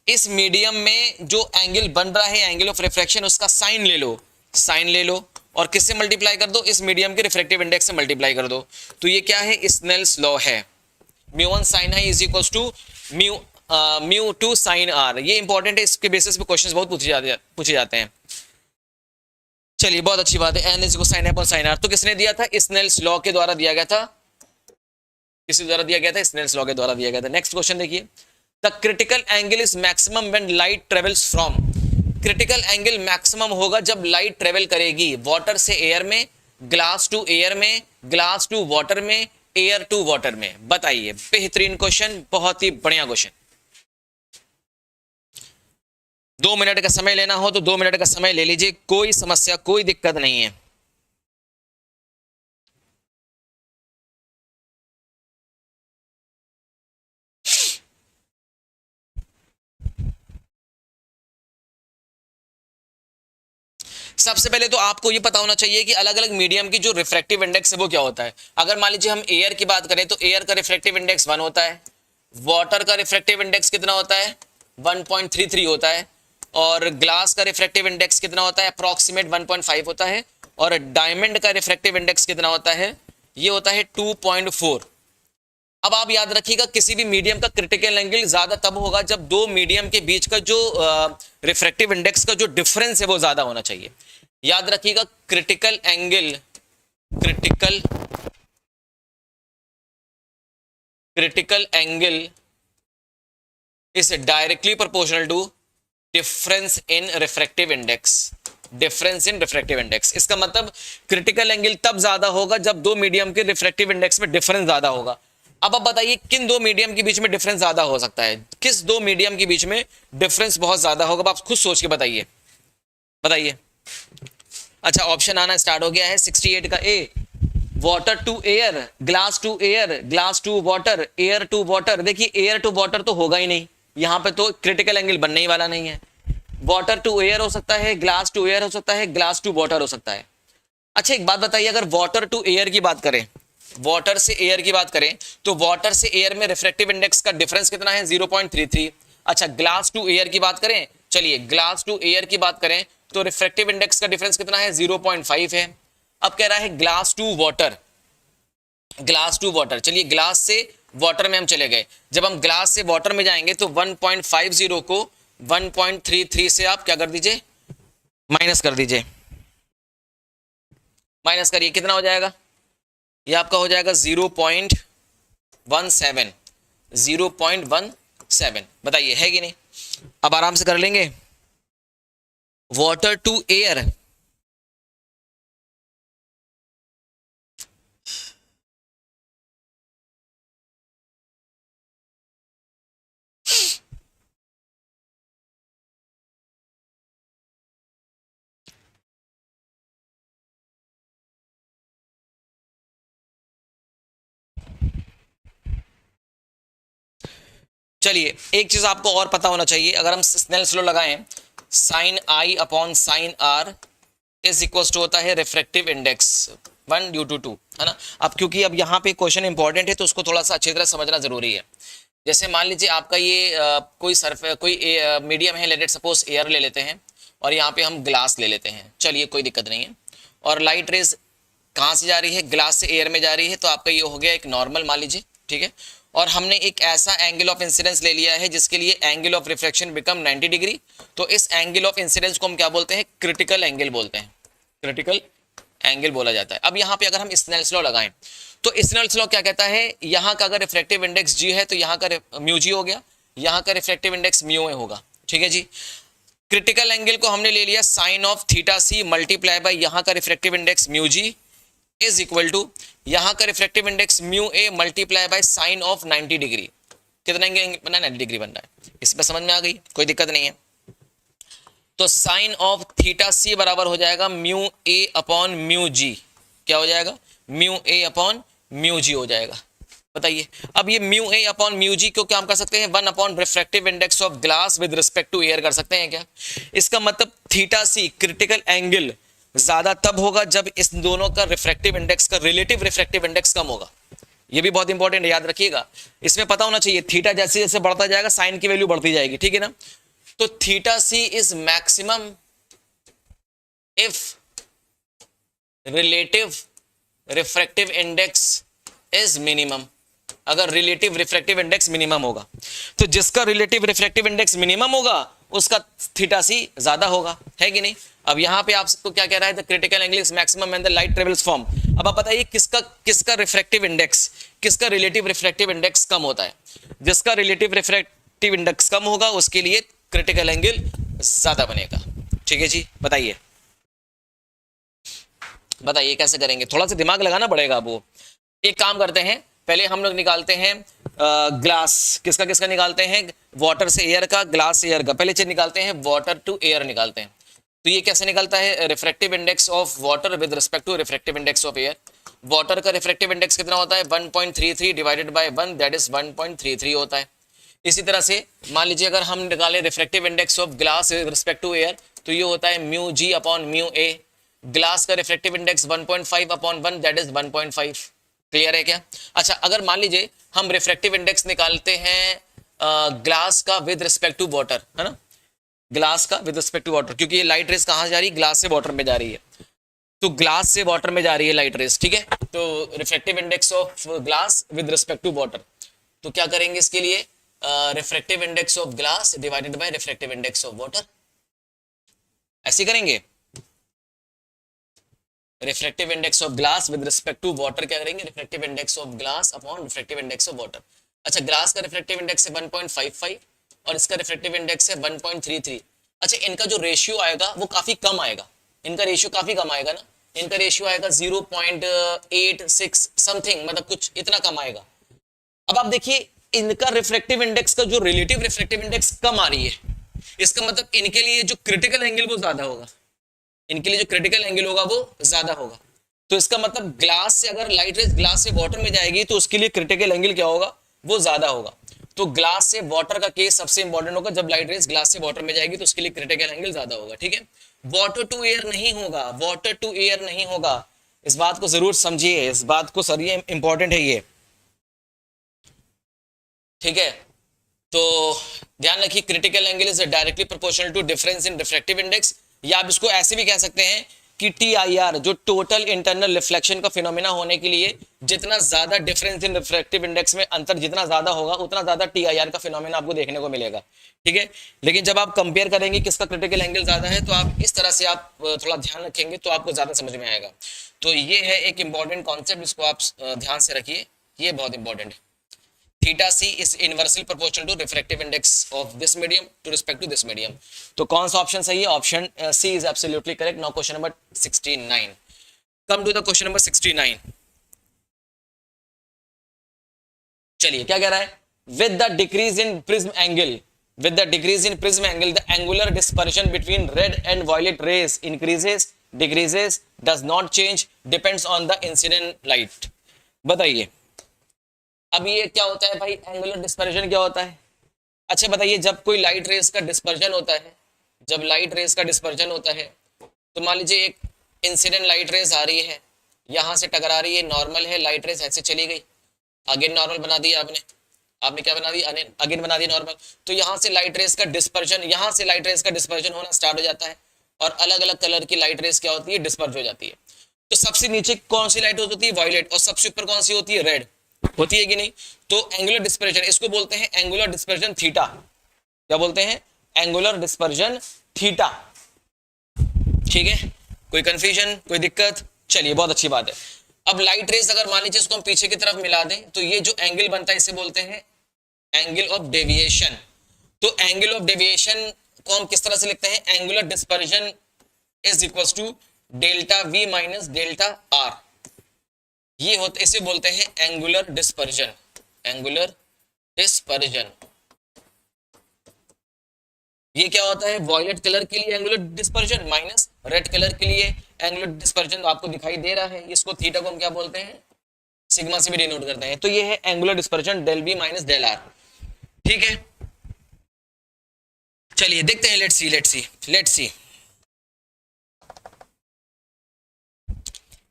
इस मीडियम में जो एंगल बन रहा है एंगल ऑफ रिफ्रैक्शन, उसका साइन ले लो, साइन ले लो, और किससे मल्टीप्लाई कर दो, इस मीडियम के रिफ्रैक्टिव इंडेक्स से मल्टीप्लाई कर दो। तो ये क्या है, स्नेल्स लॉ है। μ1 sin i is equal to μ2 sin r। ये इंपॉर्टेंट है, इसके बेसिस पे क्वेश्चंस बहुत पूछे जाते हैं। चलिए बहुत अच्छी बात है, n is equal sin upon sin r। तो किसने दिया था, स्नेल्स लॉ के द्वारा दिया गया था। किसके द्वारा दिया गया था, स्नेल्स लॉ के द्वारा दिया गया था। नेक्स्ट क्वेश्चन देखिए, the critical angle is maximum when light travels from. Critical angle maximum होगा जब लाइट ट्रेवल करेगी वाटर से एयर में, ग्लास टू एयर में, ग्लास टू वाटर में, एयर टू वाटर में। बताइए, बेहतरीन क्वेश्चन, बहुत ही बढ़िया क्वेश्चन। 2 मिनट का समय लेना हो तो 2 मिनट का समय ले लीजिए, कोई समस्या, कोई दिक्कत नहीं है। सबसे पहले तो आपको ये पता होना चाहिए कि अलग अलग मीडियम की जो रिफ्रैक्टिव इंडेक्स है वो क्या होता है। अगर मान लीजिए हम एयर की बात करें तो एयर का रिफ्रैक्टिव इंडेक्स 1 होता है, वाटर का रिफ्रैक्टिव इंडेक्स कितना होता है 1.33 होता है, और ग्लास का रिफ्रैक्टिव इंडेक्स कितना होता है अप्रॉक्सीमेट 1.5 होता है, और डायमंड का रिफ्रैक्टिव इंडेक्स कितना होता है, ये होता है 2.4। अब आप याद रखिएगा किसी भी मीडियम का क्रिटिकल एंगल ज्यादा तब होगा जब दो मीडियम के बीच का जो रिफ्रैक्टिव इंडेक्स का जो डिफरेंस है वो ज्यादा होना चाहिए। याद रखिएगा critical angle, critical angle is directly proportional to difference in refractive index, difference in refractive index. इसका मतलब क्रिटिकल एंगल तब ज्यादा होगा जब दो मीडियम के रिफ्रैक्टिव इंडेक्स में डिफरेंस ज्यादा होगा। अब आप बताइए किन दो मीडियम के बीच में डिफरेंस ज्यादा हो सकता है, किस दो मीडियम के बीच में डिफरेंस बहुत ज्यादा होगा, आप खुद सोच के बताइए, बताइए। अच्छा ऑप्शन आना स्टार्ट हो गया है। 68 का A, water to air, glass to air, glass to water, air to water. देखिए एयर टू वाटर तो होगा ही नहीं, यहां पे तो क्रिटिकल एंगल बनने ही वाला नहीं है। वाटर टू एयर हो सकता है, ग्लास टू एयर हो सकता है, ग्लास टू वाटर हो सकता है। अच्छा एक बात बताइए, अगर वाटर टू एयर की बात करें, वाटर से एयर की बात करें तो वाटर से एयर में रिफ्रैक्टिव इंडेक्स का डिफरेंस कितना है 0.33। अच्छा ग्लास टू एयर की बात करें, चलिए ग्लास टू एयर की बात करें तो रिफ्रैक्टिव इंडेक्स का डिफरेंस कितना है 0.5 है। अब कह रहा है glass to water, glass to water, चलिए ग्लास से वाटर में हम चले गए। जब हम ग्लास से वाटर में जाएंगे तो 1.50 को 1.33 से आप क्या कर दीजिए, माइनस कर दीजिए, माइनस करिए, कितना हो जाएगा, ये आपका हो जाएगा 0.17, 0.17। बताइए है कि नहीं। अब आराम से कर लेंगे। वाटर टू एयर, चलिए एक चीज आपको और पता होना चाहिए, अगर हम स्नेल्स लॉ लगाएं, sine I upon sine R is equal to होता है रिफ्रैक्टिव इंडेक्स 1 ड्यू टू 2, है ना। अब क्योंकि अब यहाँ पे क्वेश्चन इंपॉर्टेंट है तो उसको थोड़ा सा अच्छी तरह समझना जरूरी है। जैसे मान लीजिए आपका ये कोई मीडियम है, लेट सपोज एयर ले लेते हैं, और यहाँ पे हम ग्लास ले लेते हैं, चलिए कोई दिक्कत नहीं है, और लाइट रेज कहाँ से जा रही है, ग्लास से एयर में जा रही है, तो आपका ये हो गया एक नॉर्मल मान लीजिए, ठीक है। और हमने एक ऐसा एंगल ऑफ इंसिडेंस ले लिया है जिसके लिए angle of reflection become 90 degree, तो इस एंगल ऑफ इंसिडेंस को हम क्या बोलते हैं, क्रिटिकल एंगल बोलते हैं, क्रिटिकल एंगल बोला जाता है। अब यहाँ पे अगर हम स्नेल्स लॉ लगाएं तो स्नेल्स लॉ क्या कहता है, यहाँ का अगर रिफ्रैक्टिव इंडेक्स जी है तो यहाँ का म्यू जी हो गया, यहाँ का रिफ्रैक्टिव इंडेक्स म्यू ए होगा, ठीक है जी। क्रिटिकल एंगल को हमने ले लिया sine of theta C multiply by यहाँ का refractive index mu G is equal to यहाँ का refractive index mu A multiply by sine of 90 degree. कितना एंगल बनना है, 90 डिग्री बनना है। इसमें समझ में आ गई, कोई दिक्कत नहीं है। तो साइन ऑफ थीटा सी बराबर हो जाएगा mu A upon mu G, क्या हो जाएगा, mu A upon mu G हो जाएगा। बताइए अब ये mu A upon mu G को क्या हम कर सकते हैं, 1 upon refractive index of glass with respect to air कर सकते हैं क्या। इसका मतलब थीटा सी क्रिटिकल एंगल ज्यादा तब होगा जब इस दोनों का रिफ्रैक्टिव इंडेक्स का रिलेटिव रिफ्रैक्टिव इंडेक्स कम होगा। ये भी बहुत इंपॉर्टेंट है, याद रखिएगा। इसमें पता होना चाहिए थीटा जैसे जैसे बढ़ता जाएगा साइन की वैल्यू बढ़ती जाएगी, ठीक है ना। तो theta C is maximum if relative refractive index is minimum, अगर रिलेटिव रिफ्रैक्टिव इंडेक्स मिनिमम होगा तो जिसका रिलेटिव रिफ्रैक्टिव इंडेक्स मिनिमम होगा उसका थीटा सी ज्यादा होगा, है कि नहीं। अब यहां पे आपको क्या कह रहा है, the critical angle is maximum when the light travels from. अब आप बताइए किसका रिफ्रैक्टिव इंडेक्स, किसका रिलेटिव रिफ्रैक्टिव इंडेक्स कम होता है, जिसका रिलेटिव रिफ्रैक्टिव इंडेक्स कम होगा उसके लिए क्रिटिकल एंगल ज्यादा बनेगा, ठीक है जी। बताइए बताइए कैसे करेंगे, थोड़ा सा दिमाग लगाना पड़ेगा। वो एक काम करते हैं, पहले हम लोग निकालते हैं ग्लास किसका किसका निकालते हैं, वाटर से एयर का, ग्लास से एयर का। पहले चीज निकालते हैं वाटर टू एयर निकालते हैं। तो ये कैसे निकलता है, refractive index of water with respect to refractive index of air. Water का रिफ्रैक्टिव इंडेक्स कितना होता है, 1.33 डिवाइडेड बाय 1 दैट इज 1.33 होता है। इसी तरह से मान लीजिए अगर हम निकालें refractive index of glass with respect to air, तो ये होता है mu G upon mu A. Glass का refractive index 1.5 upon 1 that is 1.5। Clear है क्या? अच्छा, अगर मान लीजिए हम रिफ्रैक्टिव इंडेक्स निकालते हैं ग्लास का विद रिस्पेक्ट टू वाटर, है ना, ग्लास का विद रिस्पेक्ट टू वाटर, क्योंकि ये लाइट रेस कहाँ जा रही है, ग्लास से वाटर में जा रही है। तो ग्लास से वाटर में जा रही है लाइट रेस, ठीक है। तो refractive index of glass with respect to water, तो क्या करेंगे इसके लिए, refractive index of glass divided by refractive index of water, ऐसे करेंगे। Refractive index of glass with respect to water क्या करेंगे, refractive index of glass upon refractive index of water. अच्छा, ग्लास का रिफ्रैक्टिव इंडेक्स है 1.55 और इसका रिफ्रैक्टिव इंडेक्स है 1.33। अच्छा, इनका जो रेशियो आएगा वो काफी कम आएगा, इनका रेशियो काफी कम आएगा ना, इनका रेशियो आएगा 0.86 समथिंग, मतलब कुछ इतना कम आएगा। अब आप देखिए इनका रिफ्रैक्टिव इंडेक्स का जो रिलेटिव रिफ्रैक्टिव इंडेक्स कम आ रही है, इसका मतलब इनके लिए जो क्रिटिकल एंगल वो ज्यादा होगा, इनके लिए जो क्रिटिकल एंगल होगा वो ज्यादा होगा। तो इसका मतलब ग्लास से अगर लाइट रेज ग्लास से वाटर में जाएगी तो उसके लिए क्रिटिकल एंगल क्या होगा, वो ज्यादा होगा। तो ग्लास से वाटर का केस सबसे इंपॉर्टेंट होगा, जब लाइट रेज ग्लास से वाटर में जाएगी तो उसके लिए क्रिटिकल एंगल ज्यादा होगा, ठीक है। वाटर टू एयर नहीं होगा, वाटर टू एयर नहीं होगा, इस बात को जरूर समझिए, इस बात को सर ये इंपॉर्टेंट है ये, ठीक है। तो ध्यान रखिए critical angle is directly proportional to difference in refractive index, या आप इसको ऐसे भी कह सकते हैं कि TIR जो टोटल इंटरनल रिफ्लेक्शन का फिनोमेना होने के लिए जितना ज्यादा डिफरेंस इन रिफ्रैक्टिव इंडेक्स में अंतर जितना ज्यादा होगा उतना ज्यादा TIR का फिनोमेना आपको देखने को मिलेगा, ठीक है। लेकिन जब आप कंपेयर करेंगे किसका क्रिटिकल एंगल ज्यादा है, तो आप इस तरह से आप थोड़ा ध्यान रखेंगे तो आपको ज्यादा समझ में आएगा। तो ये है एक इंपॉर्टेंट कॉन्सेप्ट, इसको आप ध्यान से रखिए, ये बहुत इंपॉर्टेंट है। Theta C is inversely proportional to refractive index of this medium to respect to this medium. तो कौन सा ऑप्शन सही है, option C is absolutely correct. Now question number 69, come to the question number 69। चलिए क्या कह रहा है, with the decrease in prism angle, with the decrease in prism angle the angular dispersion between red and violet rays increases, decreases, does not change, depends on the incident light। बताइए अब ये क्या होता है भाई, एंगुलर डिस्पर्जन क्या होता है। अच्छा बताइए, जब कोई लाइट रेस का डिस्पर्जन होता है, जब लाइट रेस का डिस्पर्जन होता है, तो मान लीजिए एक इंसिडेंट लाइट रेस आ रही है, यहां से टकरा रही है, नॉर्मल है, लाइट रेस ऐसे चली गई, अगेन नॉर्मल बना दिया आपने, आपने क्या बना दिया, अगेन बना दिया नॉर्मल। तो यहाँ से लाइट रेस का डिस्पर्जन, यहाँ से लाइट रेस का डिस्पर्जन होना स्टार्ट हो जाता है और अलग अलग कलर की लाइट रेस क्या होती है, डिस्पर्ज हो जाती है। तो सबसे नीचे कौन सी लाइट होती है, वायलेट, और सबसे ऊपर कौन सी होती है, रेड, होती है कि नहीं। तो एंगुलर डिस्पर्जन, इसको बोलते हैं एंगुलर डिस्पर्जन थीटा। क्या बोलते हैं, एंगुलर डिस्पर्जन थीटा, ठीक है। कोई कंफ्यूजन, कोई दिक्कत, चलिए बहुत अच्छी बात है। अब लाइट रेस अगर मान लीजिए इसको हम पीछे की तरफ मिला दें, तो ये जो एंगल बनता है इसे बोलते हैं एंगल ऑफ डेविएशन। तो एंगल ऑफ डेविएशन को हम किस तरह से लिखते हैं, angular dispersion is equal to delta V minus delta R, ये होता, इसे बोलते हैं एंगुलर डिस्पर्जन, एंगुलर डिस्पर्जन। ये क्या होता है, वॉयलेट कलर के लिए angular dispersion minus red colour के लिए एंगुलर डिस्पर्जन, तो आपको दिखाई दे रहा है। इसको थीटा को हम क्या बोलते हैं, सिग्मा से भी डिनोट करते हैं। तो ये है angular dispersion del V minus del R, ठीक है। चलिए देखते हैं, let's see let's see let's see,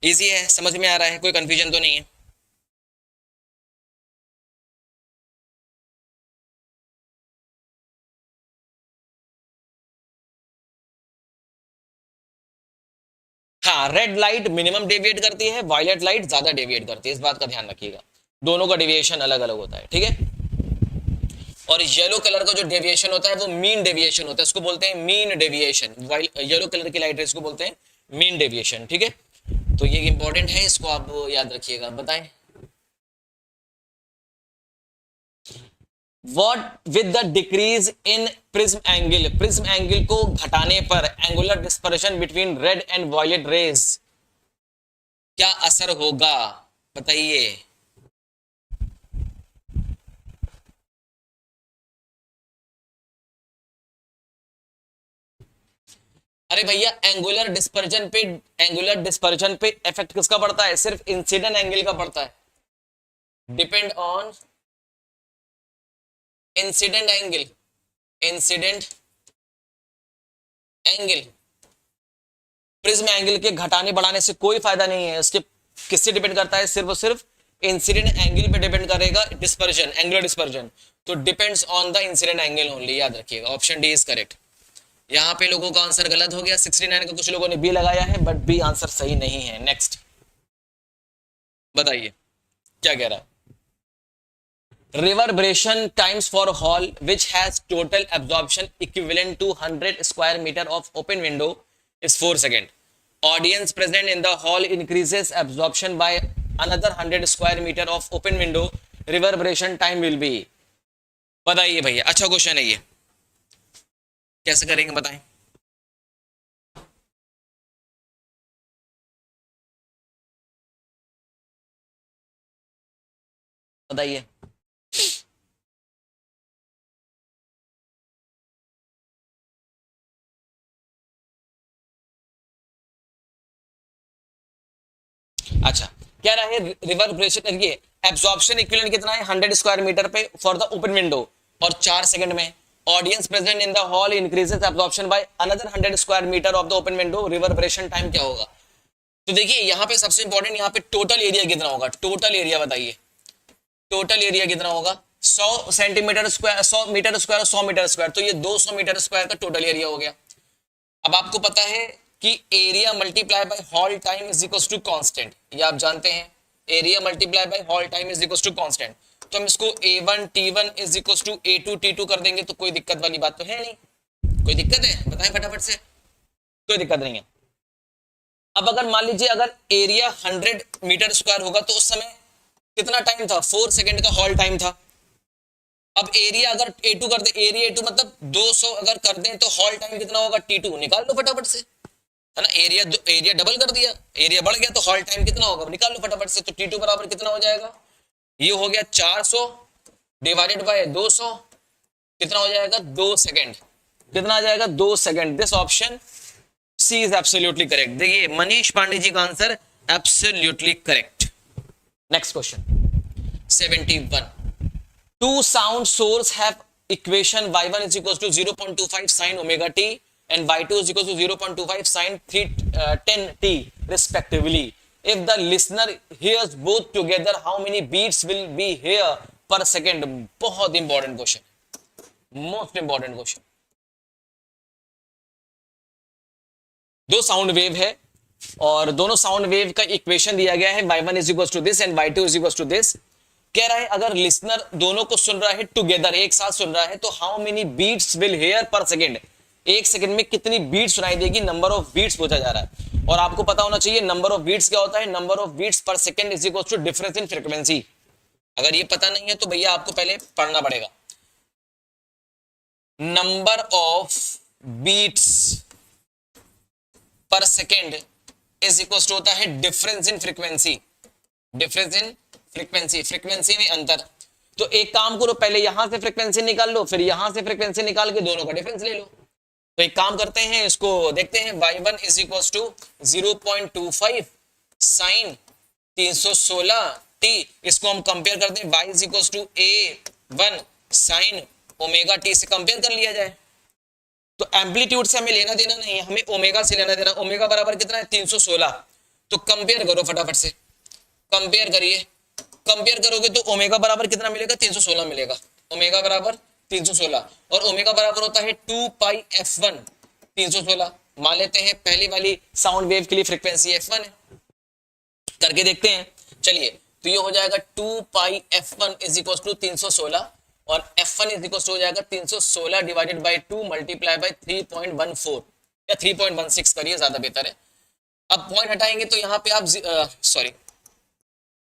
easy है, समझ में आ रहा है, कोई कंफ्यूजन तो नहीं है। हाँ, रेड लाइट मिनिमम डेविएट करती है, वायलेट लाइट ज्यादा डेविएट करती है, इस बात का ध्यान रखिएगा, दोनों का डेविएशन अलग अलग होता है, ठीक है। और येलो कलर का जो डेविएशन होता है वो मीन डेविएशन होता है, इसको बोलते हैं मीन डेविएशन, येलो कलर की लाइट रेस को बोलते हैं मीन डेविएशन, ठीक है। तो ये इंपॉर्टेंट है, इसको आप याद रखिएगा। बताएं, what with the decrease in prism angle, prism angle को घटाने पर angular dispersion between red and violet rays क्या असर होगा, बताइए। अरे भैया एंगुलर डिस्पर्जन पे इफेक्ट किसका पड़ता है? सिर्फ इंसिडेंट एंगल का पड़ता है। Depend on incident angle, incident angle. Prism angle के घटाने बढ़ाने से कोई फायदा नहीं है। इसके किससे डिपेंड करता है? सिर्फ और सिर्फ इंसिडेंट एंगल पे डिपेंड करेगा डिस्पर्जन, एंगुलर डिस्पर्जन। तो depends on the incident angle only, याद रखिएगा। Option D is correct. यहाँ पे लोगों का आंसर गलत हो गया, 69 का कुछ लोगों ने बी लगाया है, बट बी आंसर सही नहीं है। नेक्स्ट बताइए क्या कह रहा है? Reverberation times for hall which has total absorption equivalent to 100 square metre of open window is 4 second. Audience present in the hall increases absorption by another 100 square metre of open window, reverberation time will be. बताइए भैया, अच्छा question है ये, कैसे करेंगे बताएं? बताइए। अच्छा, क्या रहा है? रिवर्बरेशन, देखिए एब्जॉर्प्शन इक्विवेलेंट कितना है? 100 स्क्वायर मीटर पे फॉर द ओपन विंडो, और 4 सेकंड में। Audience present in the hall increases absorption by another 100 square metre of the open window, reverberation time क्या होगा? तो देखिए यहाँ पे सबसे इंपॉर्टेंट, यहाँ पे टोटल एरिया कितना होगा? टोटल एरिया बताइए, टोटल एरिया कितना होगा? 100 सेंटीमीटर स्क्वायर, 100 मीटर स्क्वायर और 100 मीटर स्क्वायर, तो ये 200 मीटर स्क्वायर का टोटल एरिया हो गया। अब आपको पता है कि area multiply by hall time is equal to constant, ये आप जानते हैं। Area multiply by hall time is equal to constant. तो हम इसको A1 T1 is equal to A2 T2 कर देंगे, तो कोई दिक्कत वाली बात तो है नहीं। कोई दिक्कत है? बताएं फटाफट से। कोई दिक्कत नहीं है। अब अगर मान लीजिए अगर एरिया 100 मीटर स्क्वायर होगा तो उस समय कितना टाइम था? 4 सेकेंड का हॉल टाइम था। अब एरिया अगर A2 कर दे, एरिया A2 मतलब 200 अगर कर दें तो हॉल टाइम कितना होगा? T2 निकाल लो फटाफट से, है ना। एरिया डबल कर दिया, एरिया बढ़ गया तो हॉल टाइम कितना होगा? निकाल लो फटाफट से। तो T2 बराबर कितना हो जाएगा? ये हो गया 400 डिवाइडेड बाय 200, कितना हो जाएगा? 2 सेकेंड। कितना आ जाएगा? 2 second. This option C is absolutely correct. देखिए मनीष पांडे जी का answer absolutely correct. Next question 71। Two sound source have equation y1 is equals to 0.25 sin omega t and y2 is equals to 0.25 sin 10t respectively. If the listener hears both together, how many beats will be here per second? बहुत important question, most important question. दो sound wave है और दोनों sound wave का equation दिया गया है, y1 is equals to this and y2 is equals to this। कह रहा है अगर लिसनर दोनों को सुन रहा है टुगेदर, एक साथ सुन रहा है, तो how many beats will hear per second, एक सेकंड में कितनी बीट सुनाई देगी? नंबर ऑफ बीट्स पूछा जा रहा है। और आपको पता होना चाहिए नंबर ऑफ बीट्स क्या होता है? Number of beats per second is equal to difference in frequency. अगर ये पता नहीं है तो भैया आपको पहले पढ़ना पड़ेगा। Number of beats per second is equal to होता है difference in frequency, difference in frequency, frequency में अंतर। तो एक काम करो, पहले यहां से फ्रीक्वेंसी निकाल लो, फिर यहां से फ्रीक्वेंसी निकाल के दोनों का डिफरेंस ले लो। तो एक काम करते हैं, इसको देखते हैं। y1 is equal to 0.25 sign 316t, इसको हम कंपेयर करते हैं y is equal to A1 sine omega t से कंपेयर कर लिया जाए। तो एम्पलीट्यूड से हमें लेना देना नहीं है, हमें ओमेगा से लेना देना। ओमेगा बराबर कितना है? 316। तो कंपेयर करो फटाफट से, कंपेयर करिए। कंपेयर करोगे तो ओमेगा बराबर कितना मिलेगा? 316 मिलेगा। ओमेगा बराबर 316 और ओमेगा बराबर होता है 2 पाई f1 316। मान लेते हैं पहली वाली साउंड वेव के लिए फ्रीक्वेंसी f1 है, करके देखते हैं। चलिए, तो ये हो जाएगा 2 पाई f1 इज इक्वल टू 316 और f1 इज इक्वल टू हो जाएगा 316 डिवाइडेड बाय 2 मल्टीप्लाई बाय 3.14 या 3.16 करिए, ज्यादा बेहतर है। अब पॉइंट हटाएंगे तो यहाँ पे आप सॉरी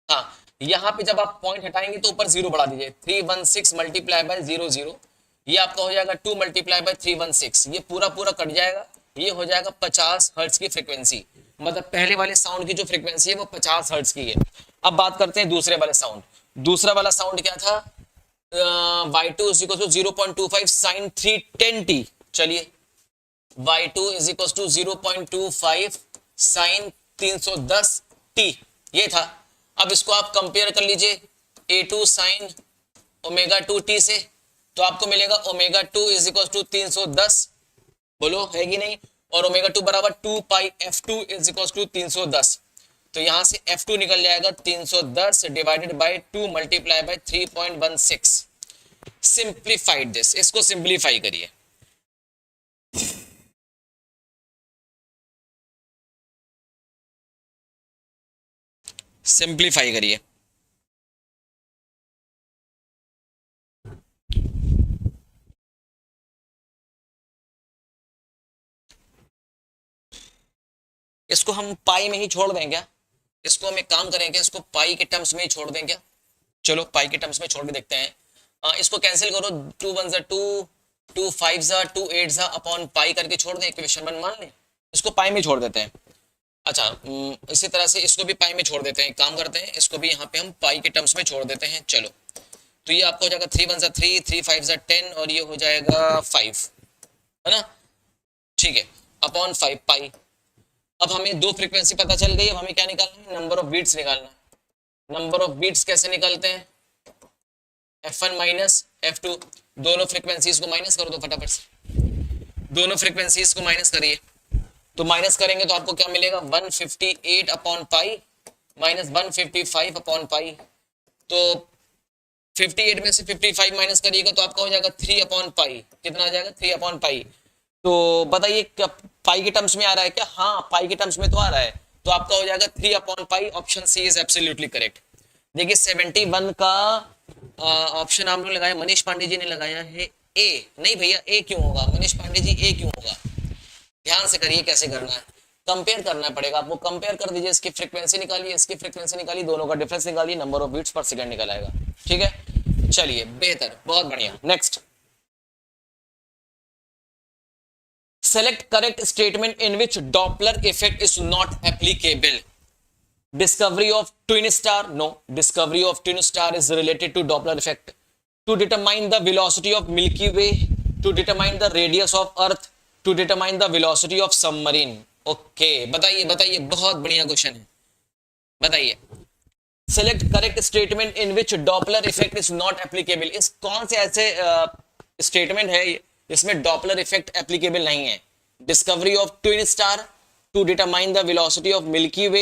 हाँ, यहाँ पे जब आप पॉइंट हटाएंगे तो ऊपर जीरो बढ़ा दीजिए। 316 मल्टीप्लाई बाय 00, ये आपका हो जाएगा 2 मल्टीप्लाई बाय 316, ये पूरा पूरा कट जाएगा। ये हो जाएगा 50 हर्ट्ज की फ्रीक्वेंसी, मतलब पहले वाले साउंड की जो फ्रीक्वेंसी है वो 50 हर्ट्ज की है। अब बात करते हैं दूसरे वाले साउंड। दूसरा वाला साउंड क्या था? y2 0.25 sin 310t। चलिए y2 is equal to 0.25 sine 310 t, ये था। अब इसको आप कंपेयर कर लीजिए a2 साइन ओमेगा 2t से, तो आपको मिलेगा ओमेगा 2 इज इक्वल टू 310, बोलो है कि नहीं, और ओमेगा 2 बराबर 2 पाई f2 इज इक्वल टू 310, तो यहां से f2 निकल जाएगा 310 divided by 2 multiply bye 3.16। Simplified this, इसको सिंप्लीफाई करिए। सिंप्लीफाई करिए। इसको हम पाई में ही छोड़ दें क्या? इसको हम एक काम करेंगे, इसको पाई के टर्म्स में ही छोड़ दें क्या? चलो पाई के टर्म्स में छोड़ के देखते हैं। इसको कैंसिल करो, 2 1 जा 2, 2 5 जा 2 8 जा अपॉन पाई करके छोड़ दें, इक्वेशन 1 मान लें। इसको पाई में छोड़ देते हैं। अच्छा, इसी तरह से इसको भी पाई में छोड़ देते हैं। काम करते हैं, इसको भी यहाँ पे हम पाई के टर्म्स में छोड़ देते हैं। चलो, तो ये आपको हो जाएगा 3 1 जा 3, 3 5 जा 10 और ये हो जाएगा 5, है ना? ठीक है, अपॉन 5 पाई। अब हमें दो फ्रीक्वेंसी पता चल गई, अब हमें क्या निकालना है? नंबर ऑफ बीट्स निकालना है। नंबर ऑफ बीट्स कैसे निकालते हैं? f1 माइनस f2, दोनों फ्रीक्वेंसीज को माइनस कर दो फटाफट से, दोनों फ्रीक्वेंसीज को माइनस करिए। तो माइनस करेंगे तो आपको क्या मिलेगा? 158 upon pi minus 155 upon pi. तो 58 में से 55 माइनस करिएगा तो आपका हो जाएगा 3 अपॉन पाई। कितना आ जाएगा? 3 अपॉन पाई। तो बताइए पाई के टर्म्स में आ रहा है क्या? हाँ, पाई के टर्म्स में तो आ रहा है, तो आपका हो जाएगा 3 upon pi. Option C is absolutely correct. देखिए 71 का ऑप्शन आप लोग लगाया, मनीष पांडे जी ने लगाया है ए। नहीं भैया, ए क्यों होगा मनीष पांडे जी? ए क्यों होगा? ध्यान से करिए कैसे करना है, कंपेयर करना पड़ेगा आपको। कंपेयर कर दीजिए, इसकी फ्रीक्वेंसी निकालिए, इसकी फ्रीक्वेंसी निकालिए, दोनों का डिफरेंस निकालिए, नंबर ऑफ बीट्स पर सेकंड निकल आएगा। ठीक है, चलिए बेहतर, बहुत बढ़िया। Next, select correct statement in which Doppler effect is not applicable. Discovery of twin star? No. Discovery of twin star is related to Doppler effect. To determine the velocity of Milky Way, to determine the radius of Earth, to determine the velocity of submarine. Okay, बताइए बताइए, बहुत बढ़िया question है, बताइए। Select correct statement in which Doppler effect is not applicable. इस कौन से ऐसे स्टेटमेंट है इसमें डॉपलर इफेक्ट एप्लीकेबल नहीं है? Discovery of twin star, to determine the velocity of Milky Way,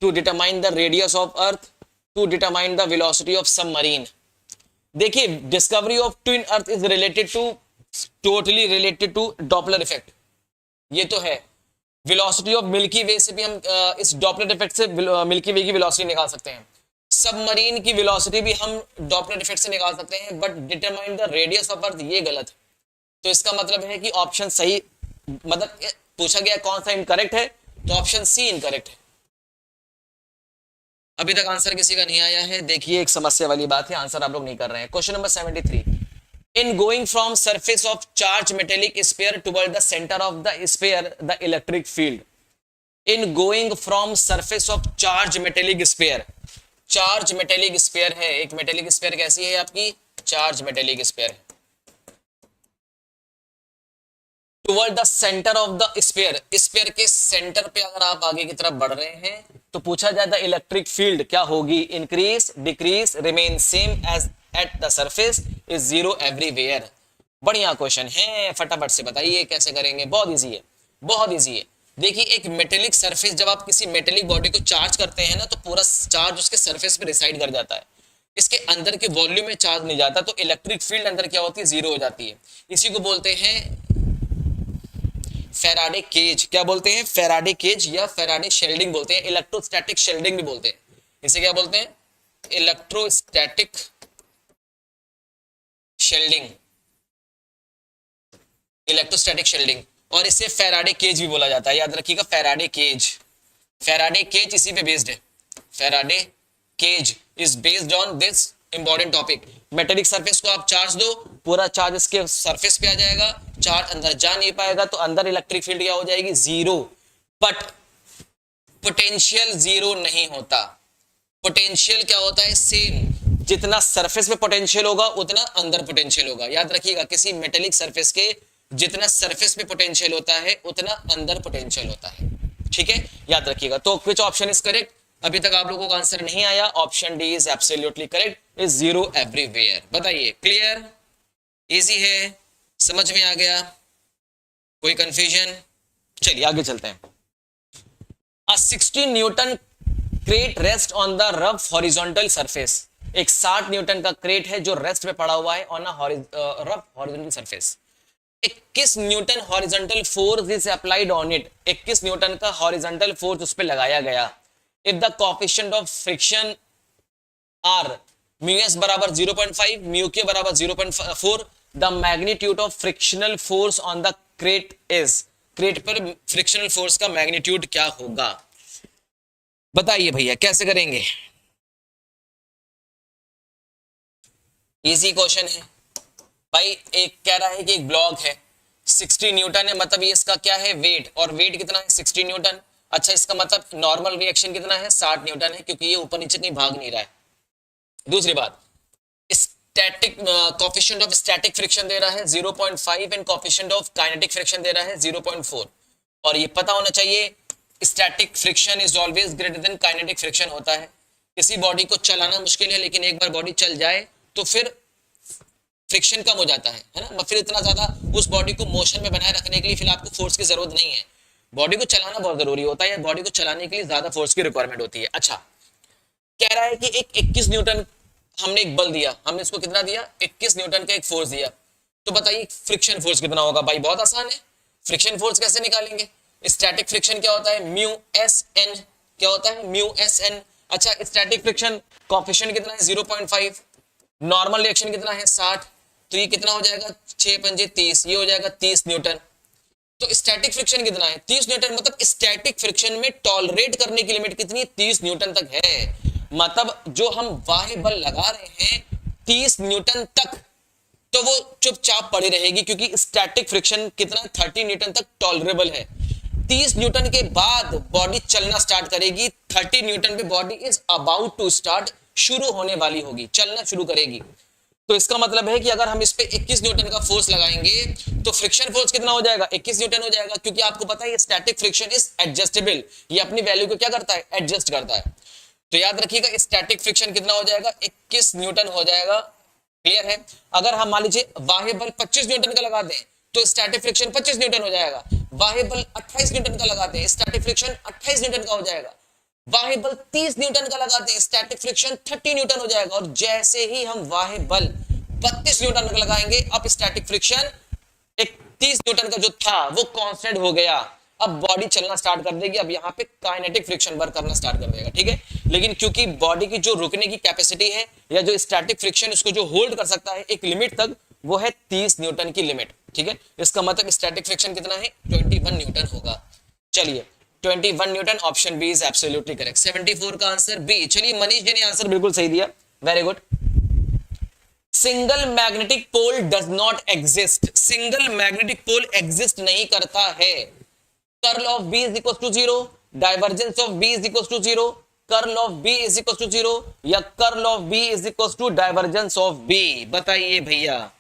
to determine the radius of earth, to determine the velocity of submarine. देखिए, discovery of twin earth is related to, totally related to Doppler effect, ये तो है। Velocity of Milky वे से भी हम इस Doppler effect से milky वे की वेलोसिटी निकाल सकते हैं। सबमरीन की वेलोसिटी भी हम डॉपलर इफेक्ट से निकाल सकते हैं, but determine the radius of अर्थ ये गलत है। तो इसका मतलब है कि ऑप्शन सही, मतलब पूछा गया कौन सा इनकरेक्ट है, तो ऑप्शन सी इनकरेक्ट है। अभी तक आंसर किसी का नहीं आया है, देखिए एक समस्या वाली बात है, आंसर आप लोग नहीं कर रहे हैं। Question number 73, in going from surface of charge metallic sphere toward the centre of the sphere the electric field. In going from surface of charge metallic sphere, charge metallic sphere है, एक metallic sphere कैसी है आपकी? Charge metallic sphere है। Toward the centre of the sphere, sphere के centre पे अगर आप आगे की तरफ बढ़ रहे हैं तो पूछा जाए द इलेक्ट्रिक फील्ड क्या होगी? Increase, decrease, remain same as at the surface, is zero everywhere. बढ़िया क्वेश्चन है, फटाफट से बताइए कैसे करेंगे। बहुत इजी है, बहुत इजी है। देखिए, एक मेटेलिक सरफेस, जब आप किसी मेटेलिक बॉडी को चार्ज करते हैं ना, तो पूरा चार्ज उसके सरफेस पे रिसाइड कर जाता है, इसके अंदर के वॉल्यूम में चार्ज नहीं जाता, तो इलेक्ट्रिक फील्ड अंदर क्या होती है? जीरो हो जाती है। इसी को बोलते हैं फेराडे केज। क्या बोलते हैं? फेराडे केज या फेराडे शेल्डिंग बोलते हैं, इलेक्ट्रोस्टैटिक शेल्डिंग भी बोलते हैं। इसे क्या बोलते हैं? इलेक्ट्रोस्टैटिक शेल्डिंग, इलेक्ट्रोस्टैटिक शेल्डिंग, और इसे फेराडे केज भी बोला जाता है। याद रखिएगा, फेराडे केज, फेराडे केज इसी पे बेस्ड है। Faraday cage is based on this important topic. Metallic surface को आप चार्ज दो, पूरा चार्ज इसके सरफेस पे आ जाएगा, चार्ज अंदर जा नहीं पाएगा, तो अंदर इलेक्ट्रिक फील्ड क्या हो जाएगी? जीरो। बट पोटेंशियल जीरो नहीं होता। पोटेंशियल क्या होता है? सेम। जितना सरफेस पे पोटेंशियल होगा उतना अंदर पोटेंशियल होगा। याद रखिएगा, किसी मेटेलिक सरफेस के जितना सरफेस पे पोटेंशियल होता है उतना अंदर पोटेंशियल होता है। ठीक है, याद रखिएगा। तो विच ऑप्शन इज करेक्ट? अभी तक आप लोगों को आंसर नहीं आया, option D is absolutely correct, is zero everywhere. बताइए, क्लियर, इजी है, समझ में आ गया, कोई कंफ्यूजन? चलिए आगे चलते हैं। A 16 Newton crate rest on the rough horizontal surface. एक 60 न्यूटन का क्रेट है जो रेस्ट पे पड़ा हुआ है on a rough horizontal surface. 21 newton horizontal force is applied on it. 21 newton का हॉरिजॉन्टल फोर्स उस पे लगाया गया। If the coefficient of friction are mu s बराबर 0.5, म्यू के बराबर 0.4, the magnitude of frictional force on the crate is. Crate पर frictional force का मैग्नीट्यूड क्या होगा? बताइए भैया, कैसे करेंगे? इजी क्वेश्चन है भाई। एक कह रहा है कि एक ब्लॉक है 60 न्यूटन है, मतलब ये इसका क्या है, वेट, और वेट कितना है, 60 न्यूटन। अच्छा, इसका मतलब नॉर्मल रिएक्शन कितना है, 60 न्यूटन है, क्योंकि ये ऊपर नीचे कहीं भाग नहीं रहा है। दूसरी बात, static coefficient of static friction दे रहा है 0.5 and coefficient of kinetic friction दे रहा है 0.4। और ये पता होना चाहिए static friction is always greater than kinetic friction होता है। किसी बॉडी को चलाना मुश्किल है, लेकिन एक बार बॉडी चल जाए तो फिर फ्रिक्शन कम हो जाता है ना। फिर इतना ज्यादा उस बॉडी को मोशन में बनाए रखने के लिए फिर आपको फोर्स की जरूरत नहीं है। बॉडी को चलाना बहुत जरूरी होता है, बॉडी को चलाने के लिए ज्यादा फोर्स की रिक्वायरमेंट होती है। अच्छा, कह रहा है कि एक 21 न्यूटन हमने एक बल दिया, हमने इसको कितना दिया, 21 न्यूटन का एक फोर्स दिया। तो बताइए फ्रिक्शन फोर्स कितना होगा? भाई बहुत आसान है, फ्रिक्शन फोर्स कैसे निकालेंगे? स्टैटिक फ्रिक्शन क्या होता है, म्यू एस एन। क्या होता है, म्यू एस एन। अच्छा, स्टैटिक फ्रिक्शन कोएफिशिएंट कितना है, 0.5। नॉर्मल रिएक्शन कितना है, 60। तो ये कितना हो जाएगा, 6 पंजे 30, ये हो जाएगा 30 न्यूटन। तो स्टैटिक फ्रिक्शन कितना है, 30 न्यूटन। मतलब स्टैटिक फ्रिक्शन में टॉलरेट करने की लिमिट कितनी है, 30 न्यूटन तक है। मतलब जो हम बाह्य बल लगा रहे हैं 30 न्यूटन तक, तो वो चुपचाप पड़ी रहेगी, क्योंकि स्टैटिक फ्रिक्शन कितना, 30 न्यूटन तक टॉलरेबल है। 30 न्यूटन के बाद बॉडी चलना स्टार्ट करेगी। 30 न्यूटन पे body is about to start, शुरू होने वाली होगी, चलना शुरू करेगी। तो इसका मतलब है कि अगर हम इस पे 21 न्यूटन का फोर्स लगाएंगे तो फ्रिक्शन फोर्स कितना हो जाएगा, 21 न्यूटन हो जाएगा। क्योंकि आपको पता है स्टैटिक फ्रिक्शन इज एडजस्टेबल, ये अपनी वैल्यू को क्या करता है, एडजस्ट करता है। तो याद रखिएगा स्टैटिक फ्रिक्शन कितना हो जाएगा, 21 न्यूटन हो जाएगा। क्लियर है? अगर हम मान लीजिए बाह्य बल 25 न्यूटन का लगा दें तो स्टैटिक फ्रिक्शन 25 न्यूटन हो जाएगा। बाह्य बल 28 न्यूटन का लगाते हैं, स्टैटिक फ्रिक्शन 28 न्यूटन का हो जाएगा। वाह्य बल 30 न्यूटन का लगाते हैं, स्टैटिक फ्रिक्शन 30 न्यूटन हो जाएगा। और जैसे ही हम वाह्य बल 32 न्यूटन का लगाएंगे, अब स्टैटिक फ्रिक्शन 30 न्यूटन का जो था वो कांस्टेंट हो गया। अब बॉडी चलना स्टार्ट कर देगी, अब यहाँ पे काइनेटिक फ्रिक्शन वर्क करना स्टार्ट कर देगा। ठीक है, लेकिन क्योंकि बॉडी की जो रुकने की कैपेसिटी है या जो स्टैटिक फ्रिक्शन उसको जो होल्ड कर सकता है एक लिमिट तक, वो है 30 न्यूटन की लिमिट। ठीक है, इसका मतलब स्टैटिक फ्रिक्शन कितना है, 21 न्यूटन होगा। चलिए 21 newton, option B is absolutely correct. 74 का आंसर बी। चलिए मनीष जी ने आंसर बिल्कुल सही दिया, very good. Single magnetic pole does not exist. Single magnetic pole exist नहीं करता है। Curl of B is equal to 0, divergence of B is equal to 0, curl of B is equal to 0, या curl of B is equal to divergence of B. बताइए भैया,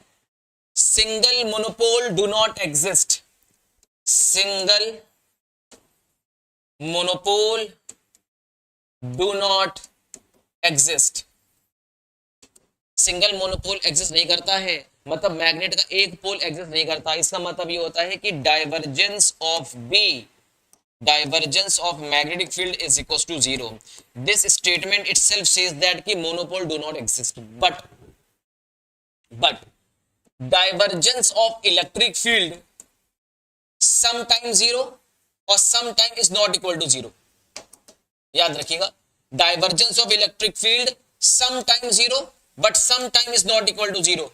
single monopole do not exist. Single monopole do not exist. Single monopole exist नहीं करता है, मतलब magnet का एक पोल exist नहीं करता। इसका मतलब ये होता है कि divergence of B, divergence of magnetic field is equal to 0। This statement itself says that कि monopole do not exist, but divergence of electric field sometime 0 और sometime is not equal to 0। याद रखिएगा, divergence of electric field sometime 0 but sometime is not equal to 0।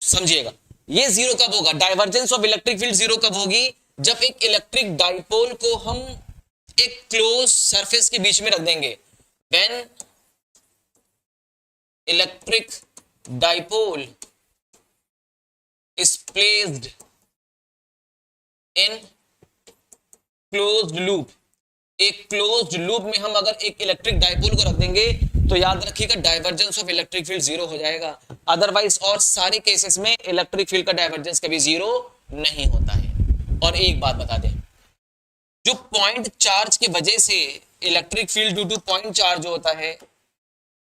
समझिएगा, ये 0 कब होगा, divergence of electric field 0 कब होगी, जब एक इलेक्ट्रिक डाइपोल को हम एक क्लोज सरफेस के बीच में रख देंगे। When electric dipole is placed in closed loop, एक क्लोज्ड लूप में हम अगर एक इलेक्ट्रिक डाइपोल को रख देंगे तो याद रखिएगा divergence of electric field zero हो जाएगा। अदरवाइज और सारे केसेस में इलेक्ट्रिक फील्ड का डाइवर्जेंस कभी जीरो नहीं होता है। और एक बात बता दें, जो पॉइंट चार्ज की वजह से electric field due two point charge होता है,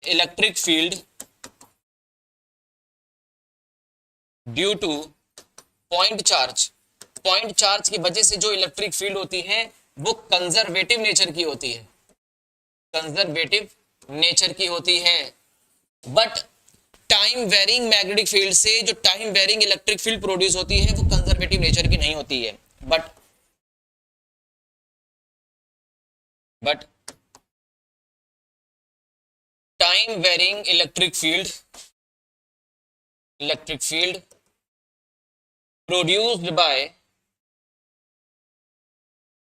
electric field due two point charge की वजह से जो इलेक्ट्रिक फील्ड होती है वो कंजर्वेटिव नेचर की होती है, कंजर्वेटिव नेचर की होती है। But time varying magnetic field से जो time varying electric field produce होती है वो कंजर्वेटिव नेचर की नहीं होती है। But time varying electric field produced by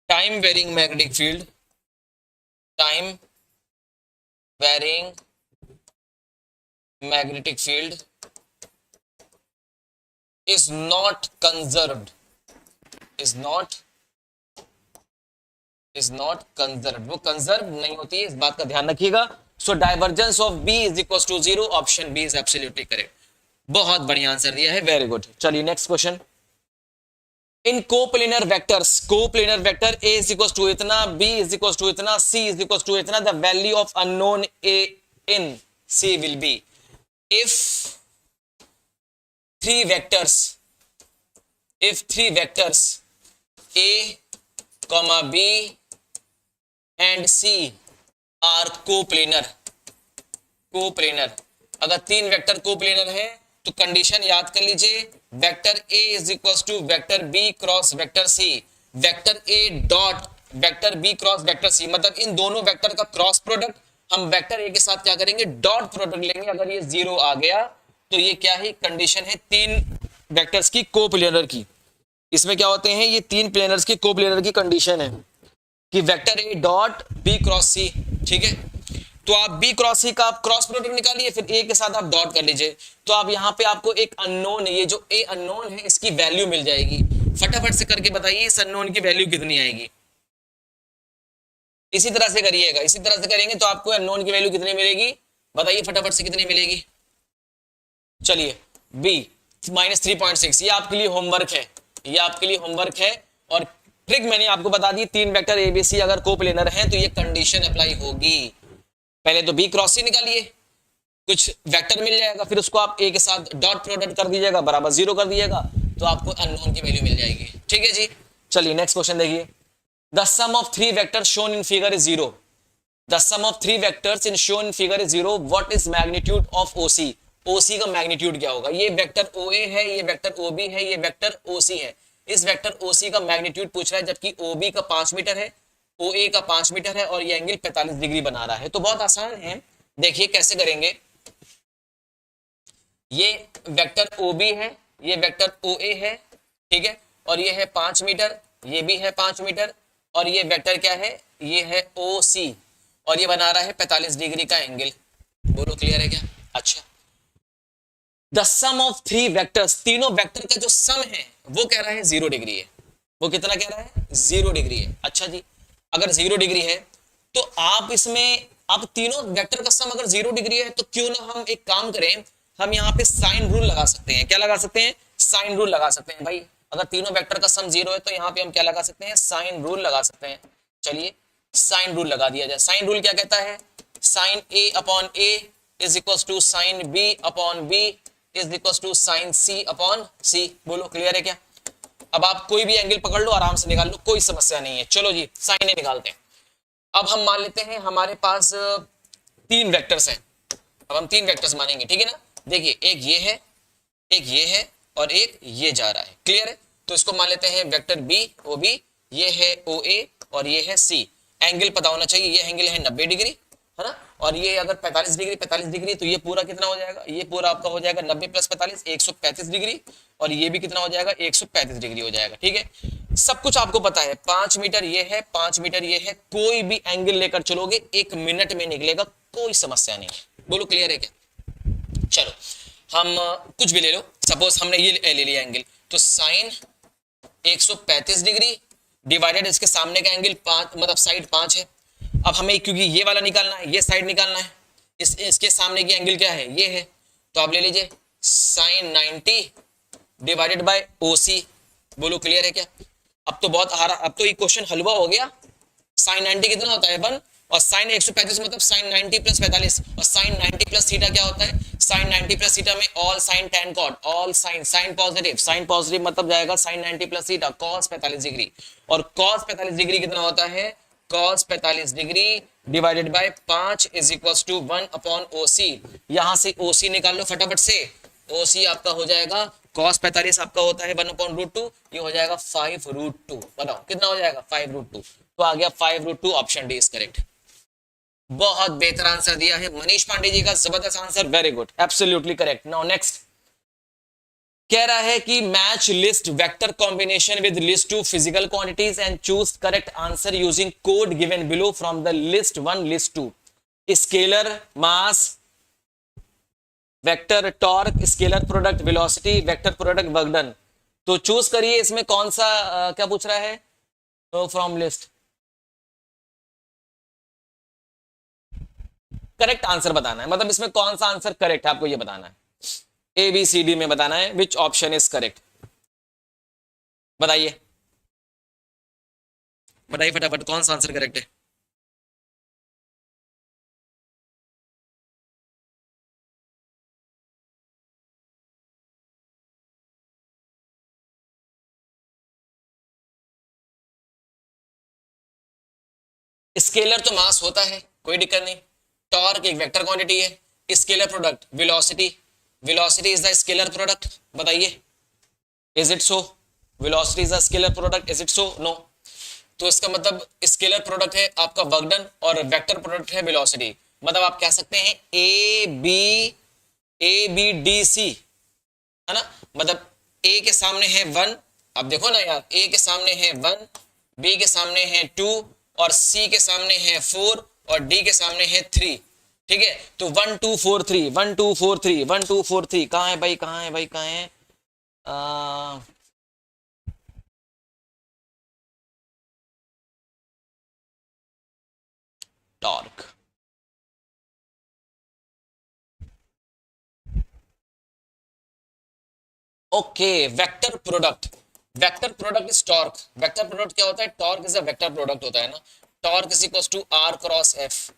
time varying magnetic field is not conserved, वो कंजर्व नहीं होती है, इस बात का ध्यान रखिएगा। So divergence of B is equal to zero, option B is absolutely correct. बहुत बढ़िया आंसर दिया है, वेरी गुड। चलिए next question. In coplanar vectors, coplanar vector A is equal to इतना, B इज इक्वल टू इतना, C is equal to इतना, the value of unknown A in C will be if three vectors A, B and C are coplanar। अगर तीन vector coplanar है तो condition याद कर लीजिए, vector A is equal to vector B cross vector C, vector A dot vector B cross vector C, मतलब इन दोनों वेक्टर का क्रॉस प्रोडक्ट हम वेक्टर A के साथ क्या करेंगे, डॉट प्रोडक्ट लेंगे। अगर ये जीरो आ गया तो ये क्या है, कंडीशन है तीन वेक्टर्स की कोप्लेनर की। इसमें क्या होते हैं, ये तीन प्लेनर्स की कोप्लेनर की कंडीशन है कि vector A dot B cross C, ठीक है। तो आप B क्रॉस C का आप क्रॉस प्रोडक्ट निकालिए, फिर A के साथ आप डॉट कर लीजिए, तो आप यहाँ पे आपको एक अननोन, ये जो A अननोन है इसकी वैल्यू मिल जाएगी। फटाफट से करके बताइए इस अननोन की वैल्यू कितनी आएगी। इसी तरह से करिएगा, इसी तरह से करेंगे तो आपको अननोन की वैल्यू कितनी मिलेगी, बताइए फटाफट से कितनी मिलेगी। चलिए B -3.6, ये आपके लिए होमवर्क है, ये आपके लिए होमवर्क है। और ट्रिक मैंने आपको बता दी, तीन वेक्टर ABC अगर कोप्लेनर हैं तो ये कंडीशन अप्लाई होगी। पहले तो B क्रॉस C निकालिए, कुछ वेक्टर मिल जाएगा, फिर उसको आप A के साथ डॉट प्रोडक्ट कर दीजिएगा, बराबर जीरो कर दीजिएगा, तो आपको अननोन की वैल्यू मिल जाएगी। ठीक है जी। चलिए नेक्स्ट क्वेश्चन देखिए। The sum of three vectors shown in figure is zero, the sum of three vectors in shown in figure is zero, what is magnitude of OC। OC का magnitude क्या होगा, ये वेक्टर OA है, ये vector OB है, ये vector OC है। इस वेक्टर OC का मैग्नीट्यूड पूछ रहा है, जबकि OB का 5 मीटर है, OA का 5 मीटर है और ये एंगल 45 डिग्री बना रहा है। तो बहुत आसान है, देखिए कैसे करेंगे। ये वेक्टर OB है, ये वेक्टर OA है, ठीक है, और ये है 5 मीटर, ये भी है 5 मीटर, और ये वेक्टर क्या है, ये है OC, और ये बना रहा है 45 डिग्री का एंगल। बोलो क्लियर है क्या। अच्छा, the sum of three vectors, तीनों वेक्टर का जो सम है वो कह रहा है 0 डिग्री है। वो कितना कह रहा है, 0 डिग्री है। अच्छा जी, अगर 0 डिग्री है तो आप इसमें, आप तीनों वेक्टर का सम अगर 0 डिग्री है तो क्यों ना हम एक काम करें, हम यहाँ पे साइन रूल लगा सकते हैं। क्या लगा सकते हैं, साइन रूल लगा सकते हैं भाई। अगर तीनों वेक्टर का सम 0 है तो यहाँ पे हम क्या लगा सकते हैं, साइन रूल लगा सकते हैं। चलिए साइन रूल लगा दिया जाए। साइन रूल क्या कहता है, sine A upon A is equal to sine B upon B is equal to sine C upon C। बोलो क्लियर है क्या। अब आप कोई भी एंगल पकड़ लो, आराम से निकाल लो, कोई समस्या नहीं है। चलो जी साइन निकालते हैं। अब हम मान लेते हैं हमारे पास तीन वेक्टर्स हैं, अब हम तीन वेक्टर्स मानेंगे, ठीक है ना। देखिए एक ये है, एक ये है और एक ये जा रहा है, क्लियर है। तो इसको मान लेते हैं वेक्टर B OB, ये है OA और ये है C। एंगल पता होना चाहिए, ये एंगल है 90 डिग्री, है ना, और ये अगर 45 डिग्री तो ये पूरा कितना हो जाएगा, ये पूरा आपका हो जाएगा 90 + 45 135 डिग्री, और ये भी कितना हो जाएगा 135 डिग्री हो जाएगा। ठीक है, सब कुछ आपको पता है। 5 मीटर ये है, 5 मीटर ये है, कोई भी एंगल लेकर चलोगे 1 मिनट में निकलेगा, कोई समस्या नहीं है। बोलो क्लियर है क्या। चलो हम कुछ भी ले लो, सपोज हमने ये ले लिया एंगल, तो साइन 135 डिग्री डिवाइडेड इसके सामने का एंगल 5, मतलब साइड 5 है। अब हमें क्योंकि ये वाला निकालना है, ये साइड निकालना है, इसके सामने की एंगल क्या है, ये है, तो आप ले लीजिए साइन 90 डिवाइडेड बाय ओसी। बोलो क्लियर है क्या? अब तो बहुत हारा, अब तो ये क्वेश्चन हलवा हो गया। साइन 90 कितना होता है 1, और साइन 135 मतलब साइन 90 प्लस 45, और साइन 90 प्लस थीटा क्या होता है, साइन 90 प्लस थीटा में all sine tan cot, all sine, sine positive मतलब जाएगा sine 90 plus theta cos 45 degree, और cos 45 डिग्री कितना होता है, cos 45 degree divided by 5 is equals to 1 upon OC. यहां से ओसी निकाल लो फटाफट से, ओसी आपका हो जाएगा cos 45 आपका होता है 1 अपॉन रूट 2, ये हो जाएगा 5 रूट 2। बताओ कितना हो जाएगा, 5 रूट 2। तो आ गया 5 root 2, option D is correct. बहुत बेहतर आंसर दिया है मनीष पांडे जी का, जबरदस्त answer, very good, absolutely correct. Now next कह रहा है कि match list vector combination with list two physical quantities and choose correct answer using code given below from the list 1 list 2। Scalar mass, vector torque, scalar product velocity, vector product work done. तो choose करिए इसमें कौन सा क्या पूछ रहा है, तो फ्रॉम लिस्ट करेक्ट आंसर बताना है, मतलब इसमें कौन सा आंसर करेक्ट है आपको ये बताना है, ए बी सी डी में बताना है विच ऑप्शन इज करेक्ट। बताइए बताइए फटाफट कौन सा आंसर करेक्ट है। स्केलर तो मास होता है, कोई दिक्कत नहीं। टॉर्क एक वेक्टर क्वांटिटी है। Scalar product velocity, velocity is the scalar product. बताइए is it so, velocity is the scalar product, is it so, no. तो इसका मतलब स्केलर प्रोडक्ट है आपका वर्क डन और वेक्टर प्रोडक्ट है वेलोसिटी। मतलब आप कह सकते हैं ए बी डी सी, है ना। मतलब ए के सामने है 1, अब देखो ना यार, ए के सामने है 1, बी के सामने है 2, और सी के सामने है 4, और डी के सामने है 3। ठीक है, तो 1 2 4 3 1 2 4 3 1 2 4 3 कहाँ है भाई, कहाँ है भाई, कहाँ है torque. Okay, vector product, vector product is torque. Vector product क्या होता है, torque is a vector product होता है ना। Torque is equal to r cross F,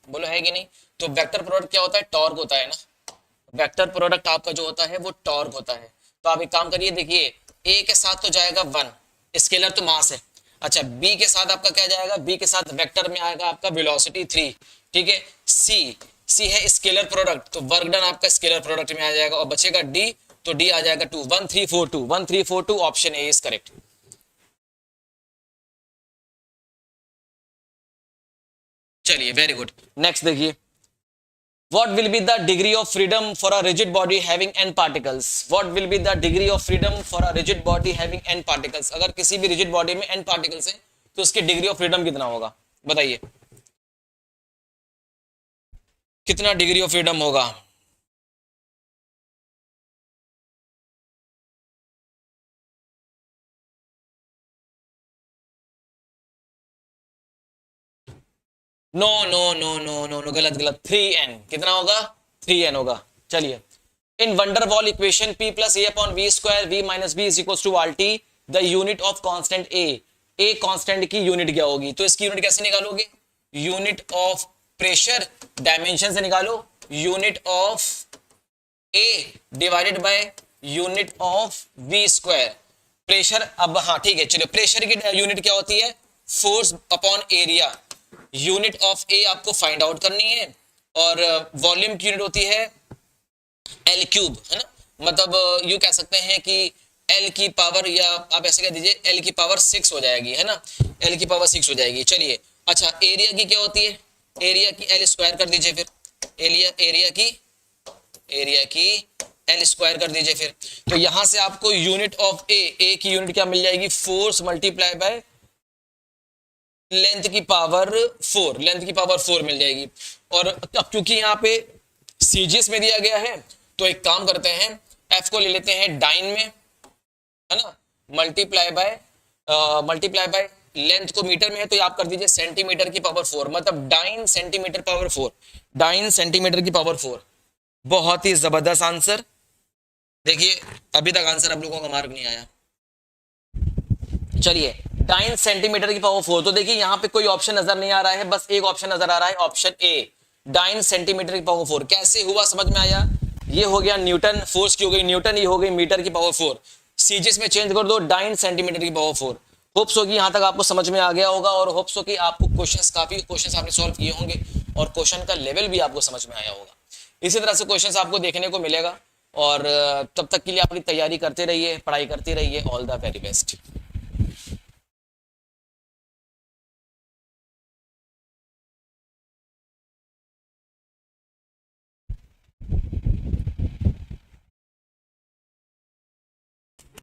बोलो है कि नहीं। तो वेक्टर प्रोडक्ट क्या होता है, टॉर्क होता है ना। वेक्टर प्रोडक्ट आपका जो होता है वो टॉर्क होता है। तो आप एक काम करिए, देखिए ए के साथ तो जाएगा 1, स्केलर तो मास है। अच्छा, बी के साथ आपका क्या जाएगा, बी के साथ वेक्टर में आएगा आपका वेलोसिटी 3। ठीक है, सी है स्केलर प्रोडक्ट, तो वर्क डन आपका स्केलर प्रोडक्ट में आ जाएगा, और बचेगा डी, तो डी आ जाएगा 2 1 3 4 2 1 3 4 2, ऑप्शन ए इज करेक्ट। चलिए वेरी गुड, नेक्स्ट देखिए, what will be the degree of freedom for a rigid body having n particles? What will be the degree of freedom for a rigid body having n particles? अगर किसी भी rigid body में n particles है तो उसकी degree of freedom कितना होगा, बताइए कितना डिग्री ऑफ फ्रीडम होगा। No no no no no no, गलत गलत, 3n कितना होगा, 3n होगा। चलिए, in van der Waals equation p plus a upon v square v minus b is equal to R T, the unit of constant a constant की unit क्या होगी। तो इसकी यूनिट कैसे निकालोगे, यूनिट ऑफ प्रेशर डायमेंशन से निकालो, unit of a divided by unit of v square. Pressure, अब हाँ ठीक है, चलिए प्रेशर की यूनिट क्या होती है, force upon area. Unit of A आपको फाइंड आउट करनी है, और वॉल्यूम की यूनिट होती है एल क्यूब, है ना। मतलब यू कह सकते हैं कि एल की पावर, या आप ऐसे कह दीजिए एल की पावर 6 हो जाएगी, है ना, एल की पावर 6 हो जाएगी। चलिए, अच्छा एरिया की क्या होती है, एरिया की एल स्क्वायर कर दीजिए फिर, एरिया की एल स्क्वायर कर दीजिए फिर। तो यहां से आपको यूनिट ऑफ ए की यूनिट क्या मिल जाएगी, फोर्स मल्टीप्लाई बाय लेंथ की पावर 4, लेंथ की पावर 4 मिल जाएगी। और अब क्योंकि यहाँ पे सीजीएस में दिया गया है, तो एक काम करते हैं, एफ को ले लेते हैं डाइन में, है ना, multiply by multiply by length को मीटर में है तो आप कर दीजिए सेंटीमीटर की पावर 4, मतलब 9 सेंटीमीटर पावर 4, 9 सेंटीमीटर की पावर 4। बहुत ही जबरदस्त आंसर। देखिए अभी तक आंसर आप लोगों का मार्क नहीं आया। चलिए 9 सेंटीमीटर की पावर 4, तो देखिए यहाँ पे कोई ऑप्शन नजर नहीं आ रहा है, बस एक ऑप्शन नजर आ रहा है, ऑप्शन ए 9 सेंटीमीटर की पावर 4। कैसे हुआ समझ में आया? ये हो गया न्यूटन, फोर्स की हो गई न्यूटन, ये हो गई मीटर की पावर 4, सीजीएस में चेंज कर दो 9 सेंटीमीटर की पावर 4। होप्स होगी यहाँ तक आपको समझ में आ गया होगा, और होप्स हो कि आपको क्वेश्चंस, काफी क्वेश्चंस आपने सॉल्व किए होंगे और क्वेश्चन का लेवल भी आपको समझ में आया होगा। इसी तरह से क्वेश्चंस आपको देखने को मिलेगा, और तब तक के लिए अपनी तैयारी करते रहिए, पढ़ाई करते रहिए। All the very best.